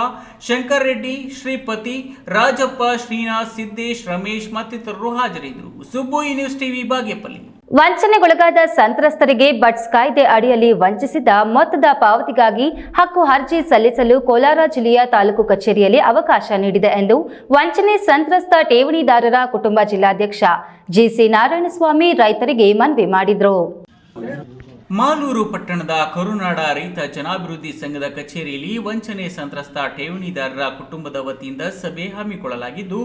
Speaker 2: ಶಂಕರ್ ರೆಡ್ಡಿ, ಶ್ರೀಪತಿ, ರಾಜಪ್ಪ, ಶ್ರೀನಾಥ್, ಸಿದ್ದೇಶ್, ರಮೇಶ್ ಮತ್ತಿತರರು ಹಾಜರಿದ್ದರು. ಸುಬ್ಬು, ಈ ನ್ಯೂಸ್ ಟಿವಿ, ಬಾಗೇಪಲ್ಲಿ.
Speaker 1: ವಂಚನೆಗೊಳಗಾದ ಸಂತ್ರಸ್ತರಿಗೆ ಬಡ್ಸ್ ಕಾಯ್ದೆ ಅಡಿಯಲ್ಲಿ ವಂಚಿಸಿದ ಮೊತ್ತದ ಪಾವತಿಗಾಗಿ ಹಕ್ಕು ಅರ್ಜಿ ಸಲ್ಲಿಸಲು ಕೋಲಾರ ಜಿಲ್ಲೆಯ ತಾಲೂಕು ಕಚೇರಿಯಲ್ಲಿ ಅವಕಾಶ ನೀಡಿದೆ ಎಂದು ವಂಚನೆ ಸಂತ್ರಸ್ತ ಠೇವಣಿದಾರರ ಕುಟುಂಬ ಜಿಲ್ಲಾಧ್ಯಕ್ಷ ಜಿಸಿ ನಾರಾಯಣಸ್ವಾಮಿ ರೈತರಿಗೆ ಮನವಿ ಮಾಡಿದರು.
Speaker 2: ಮಾಲೂರು ಪಟ್ಟಣದ ಕರುನಾಡ ರೈತ ಜನಾಭಿವೃದ್ಧಿ ಸಂಘದ ಕಚೇರಿಯಲ್ಲಿ ವಂಚನೆ ಸಂತ್ರಸ್ತ ಠೇವಣಿದಾರರ ಕುಟುಂಬದ ವತಿಯಿಂದ ಸಭೆ ಹಮ್ಮಿಕೊಳ್ಳಲಾಗಿದ್ದು,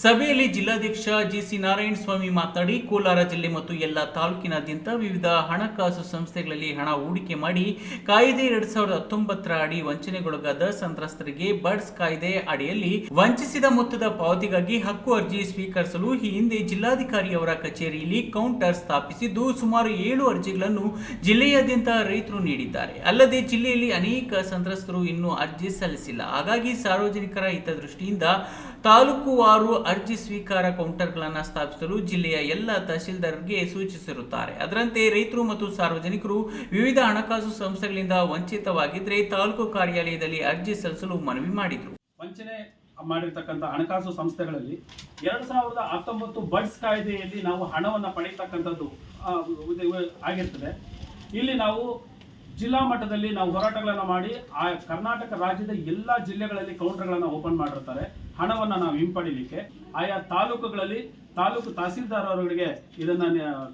Speaker 2: ಸಭೆಯಲ್ಲಿ ಜಿಲ್ಲಾಧ್ಯಕ್ಷ ಜಿಸಿ ನಾರಾಯಣಸ್ವಾಮಿ ಮಾತನಾಡಿ, ಕೋಲಾರ ಜಿಲ್ಲೆ ಮತ್ತು ಎಲ್ಲ ತಾಲೂಕಿನಾದ್ಯಂತ ವಿವಿಧ ಹಣಕಾಸು ಸಂಸ್ಥೆಗಳಲ್ಲಿ ಹಣ ಹೂಡಿಕೆ ಮಾಡಿ ಕಾಯ್ದೆ 2019 ಅಡಿ ವಂಚನೆಗೊಳಗಾದ ಸಂತ್ರಸ್ತರಿಗೆ ಬಡ್ಸ್ ಕಾಯ್ದೆ ಅಡಿಯಲ್ಲಿ ವಂಚಿಸಿದ ಮೊತ್ತದ ಪಾವತಿಗಾಗಿ ಹಕ್ಕು ಅರ್ಜಿ ಸ್ವೀಕರಿಸಲು ಈ ಹಿಂದೆ ಜಿಲ್ಲಾಧಿಕಾರಿಯವರ ಕಚೇರಿಯಲ್ಲಿ ಕೌಂಟರ್ ಸ್ಥಾಪಿಸಿದ್ದು, ಸುಮಾರು 7 ಅರ್ಜಿಗಳನ್ನು ಜಿಲ್ಲೆಯಾದ್ಯಂತ ರೈತರು ನೀಡಿದ್ದಾರೆ. ಅಲ್ಲದೆ ಜಿಲ್ಲೆಯಲ್ಲಿ ಅನೇಕ ಸಂತ್ರಸ್ತರು ಇನ್ನೂ ಅರ್ಜಿ ಸಲ್ಲಿಸಿಲ್ಲ. ಹಾಗಾಗಿ ಸಾರ್ವಜನಿಕರ ಹಿತದೃಷ್ಟಿಯಿಂದ ತಾಲೂಕುವಾರು ಅರ್ಜಿ ಸ್ವೀಕಾರ ಕೌಂಟರ್ಗಳನ್ನು ಸ್ಥಾಪಿಸಲು ಜಿಲ್ಲೆಯ ಎಲ್ಲ ತಹಶೀಲ್ದಾರ್ಗೆ ಸೂಚಿಸಿರುತ್ತಾರೆ. ಅದರಂತೆ ರೈತರು ಮತ್ತು ಸಾರ್ವಜನಿಕರು ವಿವಿಧ ಹಣಕಾಸು ಸಂಸ್ಥೆಗಳಿಂದ ವಂಚಿತವಾಗಿದ್ದರೆ ತಾಲೂಕು ಕಾರ್ಯಾಲಯದಲ್ಲಿ ಅರ್ಜಿ ಸಲ್ಲಿಸಲು ಮನವಿ ಮಾಡಿದರು.
Speaker 19: ವಂಚನೆ ಮಾಡಿರ್ತಕ್ಕಂಥ ಹಣಕಾಸು ಸಂಸ್ಥೆಗಳಲ್ಲಿ 2019 ಬಡ್ಸ್ ಕಾಯ್ದೆಯಲ್ಲಿ ನಾವು ಹಣವನ್ನು ಪಡೆಯತಕ್ಕಂಥದ್ದು ಆಗಿರ್ತದೆ. ಇಲ್ಲಿ ನಾವು ಜಿಲ್ಲಾ ಮಟ್ಟದಲ್ಲಿ ನಾವು ಹೋರಾಟಗಳನ್ನು ಮಾಡಿ ಆ ಕರ್ನಾಟಕ ರಾಜ್ಯದ ಎಲ್ಲ ಜಿಲ್ಲೆಗಳಲ್ಲಿ ಕೌಂಟರ್ಗಳನ್ನು ಓಪನ್ ಮಾಡಿರ್ತಾರೆ. ಹಣವನ್ನು ನಾವು ಹಿಂಪಡಿಲಿಕ್ಕೆ ಆಯಾ ತಾಲೂಕುಗಳಲ್ಲಿ ತಾಲೂಕು ತಹಸೀಲ್ದಾರ್ ಅವರಿಗೆ ಇದನ್ನ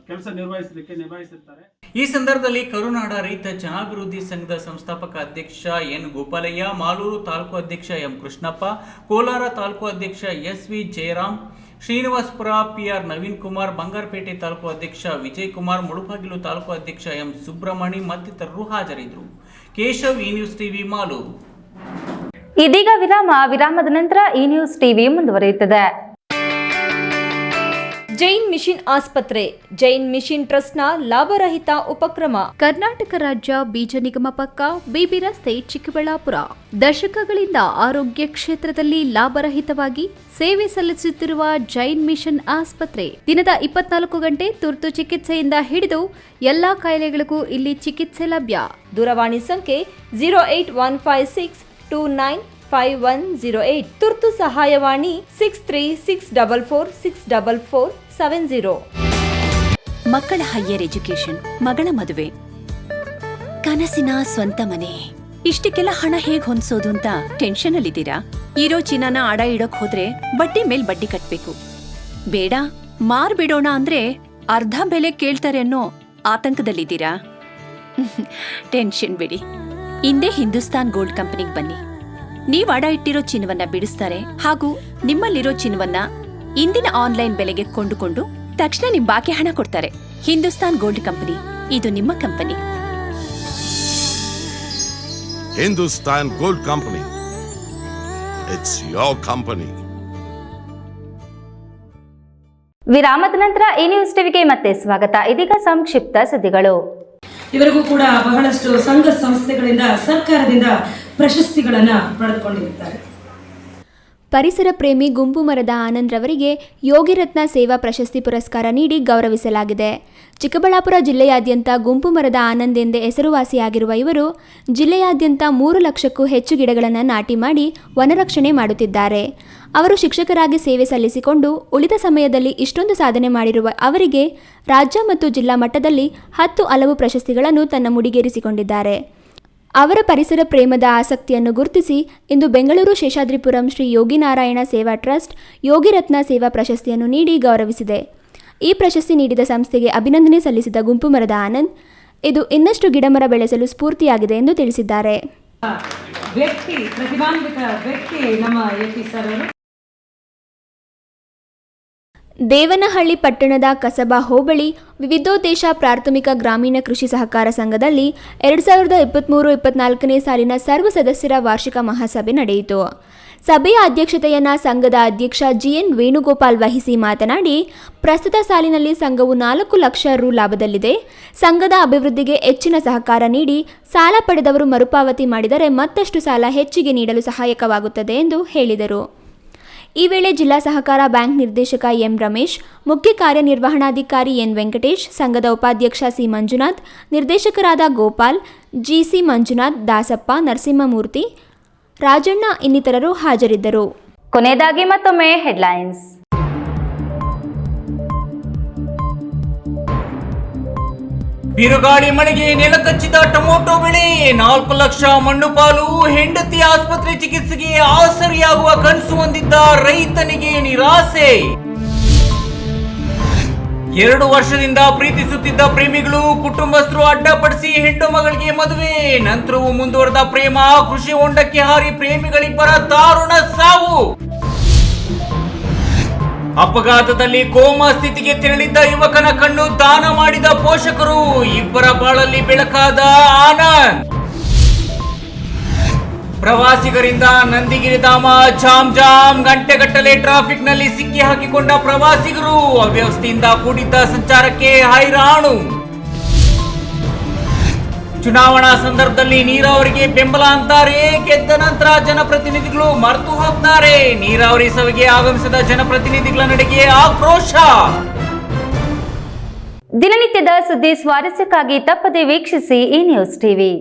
Speaker 19: ಕೆಲಸ ನಿರ್ವಹಿಸಿರ್ತಾರೆ.
Speaker 2: ಈ ಸಂದರ್ಭದಲ್ಲಿ ಕರುನಾಡ ರೈತ ಜನಾಭಿವೃದ್ಧಿ ಸಂಘದ ಸಂಸ್ಥಾಪಕ ಅಧ್ಯಕ್ಷ ಎನ್ ಗೋಪಾಲಯ್ಯ, ಮಾಲೂರು ತಾಲೂಕು ಅಧ್ಯಕ್ಷ ಎಂ ಕೃಷ್ಣಪ್ಪ, ಕೋಲಾರ ತಾಲೂಕು ಅಧ್ಯಕ್ಷ S V Jayaram, Srinivaspur PR Naveen Kumar, Bangarpet taluk ಅಧ್ಯಕ್ಷ ವಿಜಯ್ ಕುಮಾರ್, ಮುಳುಬಾಗಿಲು ತಾಲೂಕು ಅಧ್ಯಕ್ಷ ಎಂ ಸುಬ್ರಹ್ಮಣಿ ಮತ್ತಿತರರು ಹಾಜರಿದ್ದರು. ಕೇಶವ್, ಈ ನ್ಯೂಸ್ ಟಿವಿ, ಮಾಲೂರು.
Speaker 1: ಇದೀಗ ವಿರಾಮದ ನಂತರ ಈ ನ್ಯೂಸ್ ಟಿವಿ ಮುಂದುವರಿಯುತ್ತದೆ.
Speaker 8: ಜೈನ್ ಮಿಷನ್ ಆಸ್ಪತ್ರೆ ಜೈನ್ ಮಿಷನ್ ಟ್ರಸ್ಟ್ನ ಲಾಭರಹಿತ ಉಪಕ್ರಮ. ಕರ್ನಾಟಕ ರಾಜ್ಯ ಬೀಜ ನಿಗಮ ಪಕ್ಕ, ಬಿಬಿ ರಸ್ತೆ, ಚಿಕ್ಕಬಳ್ಳಾಪುರ. ದಶಕಗಳಿಂದ ಆರೋಗ್ಯ ಕ್ಷೇತ್ರದಲ್ಲಿ ಲಾಭರಹಿತವಾಗಿ ಸೇವೆ ಸಲ್ಲಿಸುತ್ತಿರುವ ಜೈನ್ ಮಿಷನ್ ಆಸ್ಪತ್ರೆ ದಿನದ 24 ಗಂಟೆ ತುರ್ತು ಚಿಕಿತ್ಸೆಯಿಂದ ಹಿಡಿದು ಎಲ್ಲಾ ಕಾಯಿಲೆಗಳಿಗೂ ಇಲ್ಲಿ ಚಿಕಿತ್ಸೆ ಲಭ್ಯ. ದೂರವಾಣಿ ಸಂಖ್ಯೆ 08156295108. ತುರ್ತು ಸಹಾಯವಾಣಿ 6364464470.
Speaker 20: ಮಕ್ಕಳ ಹೈಯರ್ ಎಜುಕೇಶನ್, ಮಗಳ ಮದುವೆ, ಕನಸಿನ ಸ್ವಂತ ಮನೆ, ಇಷ್ಟಕ್ಕೆಲ್ಲ ಹಣ ಹೇಗ್ ಹೊಂದಿಸೋದು ಅಂತ ಟೆನ್ಷನ್ ಅಲ್ಲಿದ್ದೀರಾ? ಇರೋ ಚಿನ್ನನ ಅಡ ಇಡೋಕ್ ಹೋದ್ರೆ ಬಡ್ಡಿ ಮೇಲ್ ಬಡ್ಡಿ ಕಟ್ಬೇಕು. ಬೇಡ, ಮಾರ್ಬಿಡೋಣ ಅಂದ್ರೆ ಅರ್ಧ ಬೆಲೆ ಕೇಳ್ತಾರೆ ಅನ್ನೋ ಆತಂಕದಲ್ಲಿದ್ದೀರಾ? ಟೆನ್ಷನ್ ಬಿಡಿ, ಹಿಂದೆ ಹಿಂದೂಸ್ತಾನ್ ಗೋಲ್ಡ್ ಕಂಪನಿಗೆ ಬನ್ನಿ. ನೀವ್ ಅಡ ಇಟ್ಟಿರೋ ಚಿನ್ನವನ್ನ ಬಿಡಿಸ್ತಾರೆ ಹಾಗೂ ನಿಮ್ಮಲ್ಲಿರೋ ಚಿನ್ನವನ್ನ ಇಂದಿನ ಆನ್ಲೈನ್ ಬೆಲೆಗೆ ಕೊಂಡುಕೊಂಡು ತಕ್ಷಣ ನಿಮ್ ಬಾಕಿ ಹಣ ಕೊಡ್ತಾರೆ. ಹಿಂದೂಸ್ತಾನ್ ಗೋಲ್ಡ್ ಕಂಪನಿ, ಇದು ನಿಮ್ಮ company.
Speaker 21: Hindustan gold company, it's your company.
Speaker 1: ವಿರಾಮದ ನಂತರ ಈ ನ್ಯೂಸ್ ಟಿವಿಗೆ ಮತ್ತೆ ಸ್ವಾಗತ. ಇದೀಗ ಸಂಕ್ಷಿಪ್ತ ಸುದ್ದಿಗಳು.
Speaker 22: ಇವರಿಗೂ ಕೂಡ ಬಹಳಷ್ಟು ಸಂಘ ಸಂಸ್ಥೆಗಳಿಂದ ಸರ್ಕಾರದಿಂದ ಪ್ರಶಸ್ತಿಗಳನ್ನು ಪಡೆದುಕೊಂಡಿರುತ್ತಾರೆ.
Speaker 8: ಪರಿಸರ ಪ್ರೇಮಿ ಗುಂಪು ಮರದ ಆನಂದ್ ರವರಿಗೆ ಯೋಗಿರತ್ನ ಸೇವಾ ಪ್ರಶಸ್ತಿ ಪುರಸ್ಕಾರ ನೀಡಿ ಗೌರವಿಸಲಾಗಿದೆ. ಚಿಕ್ಕಬಳ್ಳಾಪುರ ಜಿಲ್ಲೆಯಾದ್ಯಂತ ಗುಂಪು ಮರದ ಆನಂದ್ ಎಂದೇ ಹೆಸರುವಾಸಿಯಾಗಿರುವ ಇವರು ಜಿಲ್ಲೆಯಾದ್ಯಂತ 3 ಲಕ್ಷಕ್ಕೂ ಹೆಚ್ಚು ಗಿಡಗಳನ್ನು ನಾಟಿ ಮಾಡಿ ವನರಕ್ಷಣೆ ಮಾಡುತ್ತಿದ್ದಾರೆ. ಅವರು ಶಿಕ್ಷಕರಾಗಿ ಸೇವೆ ಸಲ್ಲಿಸಿಕೊಂಡು ಉಳಿದ ಸಮಯದಲ್ಲಿ ಇಷ್ಟೊಂದು ಸಾಧನೆ ಮಾಡಿರುವ ಅವರಿಗೆ ರಾಜ್ಯ ಮತ್ತು ಜಿಲ್ಲಾ ಮಟ್ಟದಲ್ಲಿ 10 ಹಲವು ಪ್ರಶಸ್ತಿಗಳನ್ನು ತನ್ನ ಮುಡಿಗೇರಿಸಿಕೊಂಡಿದ್ದಾರೆ. ಅವರ ಪರಿಸರ ಪ್ರೇಮದ ಆಸಕ್ತಿಯನ್ನು ಗುರುತಿಸಿ ಇಂದು ಬೆಂಗಳೂರು ಶೇಷಾದ್ರಿಪುರಂ ಶ್ರೀ ಯೋಗಿನಾರಾಯಣ ಸೇವಾ ಟ್ರಸ್ಟ್ ಯೋಗಿರತ್ನ ಸೇವಾ ಪ್ರಶಸ್ತಿಯನ್ನು ನೀಡಿ ಗೌರವಿಸಿದೆ. ಈ ಪ್ರಶಸ್ತಿ ನೀಡಿದ ಸಂಸ್ಥೆಗೆ ಅಭಿನಂದನೆ ಸಲ್ಲಿಸಿದ ಗುಂಪು ಮರದ ಆನಂದ್, ಇದು ಇನ್ನಷ್ಟು ಗಿಡಮರ ಬೆಳೆಸಲು ಸ್ಫೂರ್ತಿಯಾಗಿದೆ ಎಂದು ತಿಳಿಸಿದ್ದಾರೆ.
Speaker 22: ಪ್ರತಿಭಾನ್ವಿತ ವ್ಯಕ್ತಿ ನಮ್ಮ ಎಪಿ ಸರ್ ಅವರು.
Speaker 8: ದೇವನಹಳ್ಳಿ ಪಟ್ಟಣದ ಕಸಬಾ ಹೋಬಳಿ ವಿವಿಧೋದ್ದೇಶ ಪ್ರಾಥಮಿಕ ಗ್ರಾಮೀಣ ಕೃಷಿ ಸಹಕಾರ ಸಂಘದಲ್ಲಿ 2023-24ನೇ ಸಾಲಿನ ಸರ್ವ ಸದಸ್ಯರ ವಾರ್ಷಿಕ ಮಹಾಸಭೆ ನಡೆಯಿತು. ಸಭೆಯ ಅಧ್ಯಕ್ಷತೆಯನ್ನು ಸಂಘದ ಅಧ್ಯಕ್ಷ ಜಿಎನ್ ವೇಣುಗೋಪಾಲ್ ವಹಿಸಿ ಮಾತನಾಡಿ, ಪ್ರಸ್ತುತ ಸಾಲಿನಲ್ಲಿ ಸಂಘವು 4 ಲಕ್ಷ ರು ಲಾಭದಲ್ಲಿದೆ. ಸಂಘದ ಅಭಿವೃದ್ಧಿಗೆ ಹೆಚ್ಚಿನ ಸಹಕಾರ ನೀಡಿ ಸಾಲ ಪಡೆದವರು ಮರುಪಾವತಿ ಮಾಡಿದರೆ ಮತ್ತಷ್ಟು ಸಾಲ ಹೆಚ್ಚಿಗೆ ನೀಡಲು ಸಹಾಯಕವಾಗುತ್ತದೆ ಎಂದು ಹೇಳಿದರು. ಈ ವೇಳೆ ಜಿಲ್ಲಾ ಸಹಕಾರ ಬ್ಯಾಂಕ್ ನಿರ್ದೇಶಕ ಎಂ ರಮೇಶ್, ಮುಖ್ಯ ಕಾರ್ಯನಿರ್ವಹಣಾಧಿಕಾರಿ ಎನ್ ವೆಂಕಟೇಶ್, ಸಂಘದ ಉಪಾಧ್ಯಕ್ಷ ಸಿ ಮಂಜುನಾಥ್, ನಿರ್ದೇಶಕರಾದ ಗೋಪಾಲ್, ಜಿಸಿ ಮಂಜುನಾಥ್, ದಾಸಪ್ಪ, ನರಸಿಂಹಮೂರ್ತಿ, ರಾಜಣ್ಣ ಇನ್ನಿತರರು ಹಾಜರಿದ್ದರು.
Speaker 1: ಕೊನೆಯದಾಗಿ ಮತ್ತೊಮ್ಮೆ ಹೆಡ್ಲೈನ್ಸ್.
Speaker 2: ಬಿರುಗಾಳಿ ಮಳೆಗೆ ನೆಲಕಚ್ಚಿದ ಟೊಮೊಟೊ ಬೆಳೆ, 4 ಲಕ್ಷ ಮಣ್ಣು ಪಾಲು. ಹೆಂಡತಿ ಆಸ್ಪತ್ರೆ ಚಿಕಿತ್ಸೆಗೆ ಆಸರಿಯಾಗುವ ಕನಸು ಹೊಂದಿದ್ದ ರೈತನಿಗೆ ನಿರಾಸೆ. 2 ವರ್ಷದಿಂದ ಪ್ರೀತಿಸುತ್ತಿದ್ದ ಪ್ರೇಮಿಗಳು ಕುಟುಂಬಸ್ಥರು ಅಡ್ಡಪಡಿಸಿ ಹೆಣ್ಣು ಮಗಳಿಗೆ ಮದುವೆ. ನಂತರವೂ ಮುಂದುವರೆದ ಪ್ರೇಮ, ಕೃಷಿ ಹೊಂಡಕ್ಕೆ ಹಾರಿ ಪ್ರೇಮಿಗಳಿಬ್ಬರ ದಾರುಣ ಸಾವು. ಅಪಘಾತದಲ್ಲಿ ಕೋಮಾ ಸ್ಥಿತಿಗೆ ತೆರಳಿದ್ದ ಯುವಕನ ಕಣ್ಣು ದಾನ ಮಾಡಿದ ಪೋಷಕರು. ಇಬ್ಬರ ಬಾಳಲ್ಲಿ ಬೆಳಕಾದ ಆನಂದ್. ಪ್ರವಾಸಿಗರಿಂದ ನಂದಿಗಿರಿಧಾಮ ಜಾಮ್ ಗಂಟೆಗಟ್ಟಲೆ ಟ್ರಾಫಿಕ್ ನಲ್ಲಿ ಸಿಕ್ಕಿ ಹಾಕಿಕೊಂಡ ಪ್ರವಾಸಿಗರು. ಅವ್ಯವಸ್ಥೆಯಿಂದ ಕೂಡಿದ್ದ ಸಂಚಾರಕ್ಕೆ ಹೈರಾಣು. ಚುನಾವಣಾ ಸಂದರ್ಭದಲ್ಲಿ ನೀರಾವರಿಗೆ ಬೆಂಬಲ ಅಂತಾರೆ, ಗೆದ್ದ ನಂತರ ಜನಪ್ರತಿನಿಧಿಗಳು ಮರೆತು ಹೋಗ್ತಾರೆ. ನೀರಾವರಿ ಸಭೆಗೆ ಆಗಮಿಸಿದ ಜನಪ್ರತಿನಿಧಿಗಳ ನಡೆಗೆ ಆಕ್ರೋಶ.
Speaker 1: ದಿನನಿತ್ಯದ ಸುದ್ದಿ ಸ್ವಾರಸ್ಯಕ್ಕಾಗಿ ತಪ್ಪದೆ ವೀಕ್ಷಿಸಿ ಈ ನ್ಯೂಸ್ ಟಿವಿ.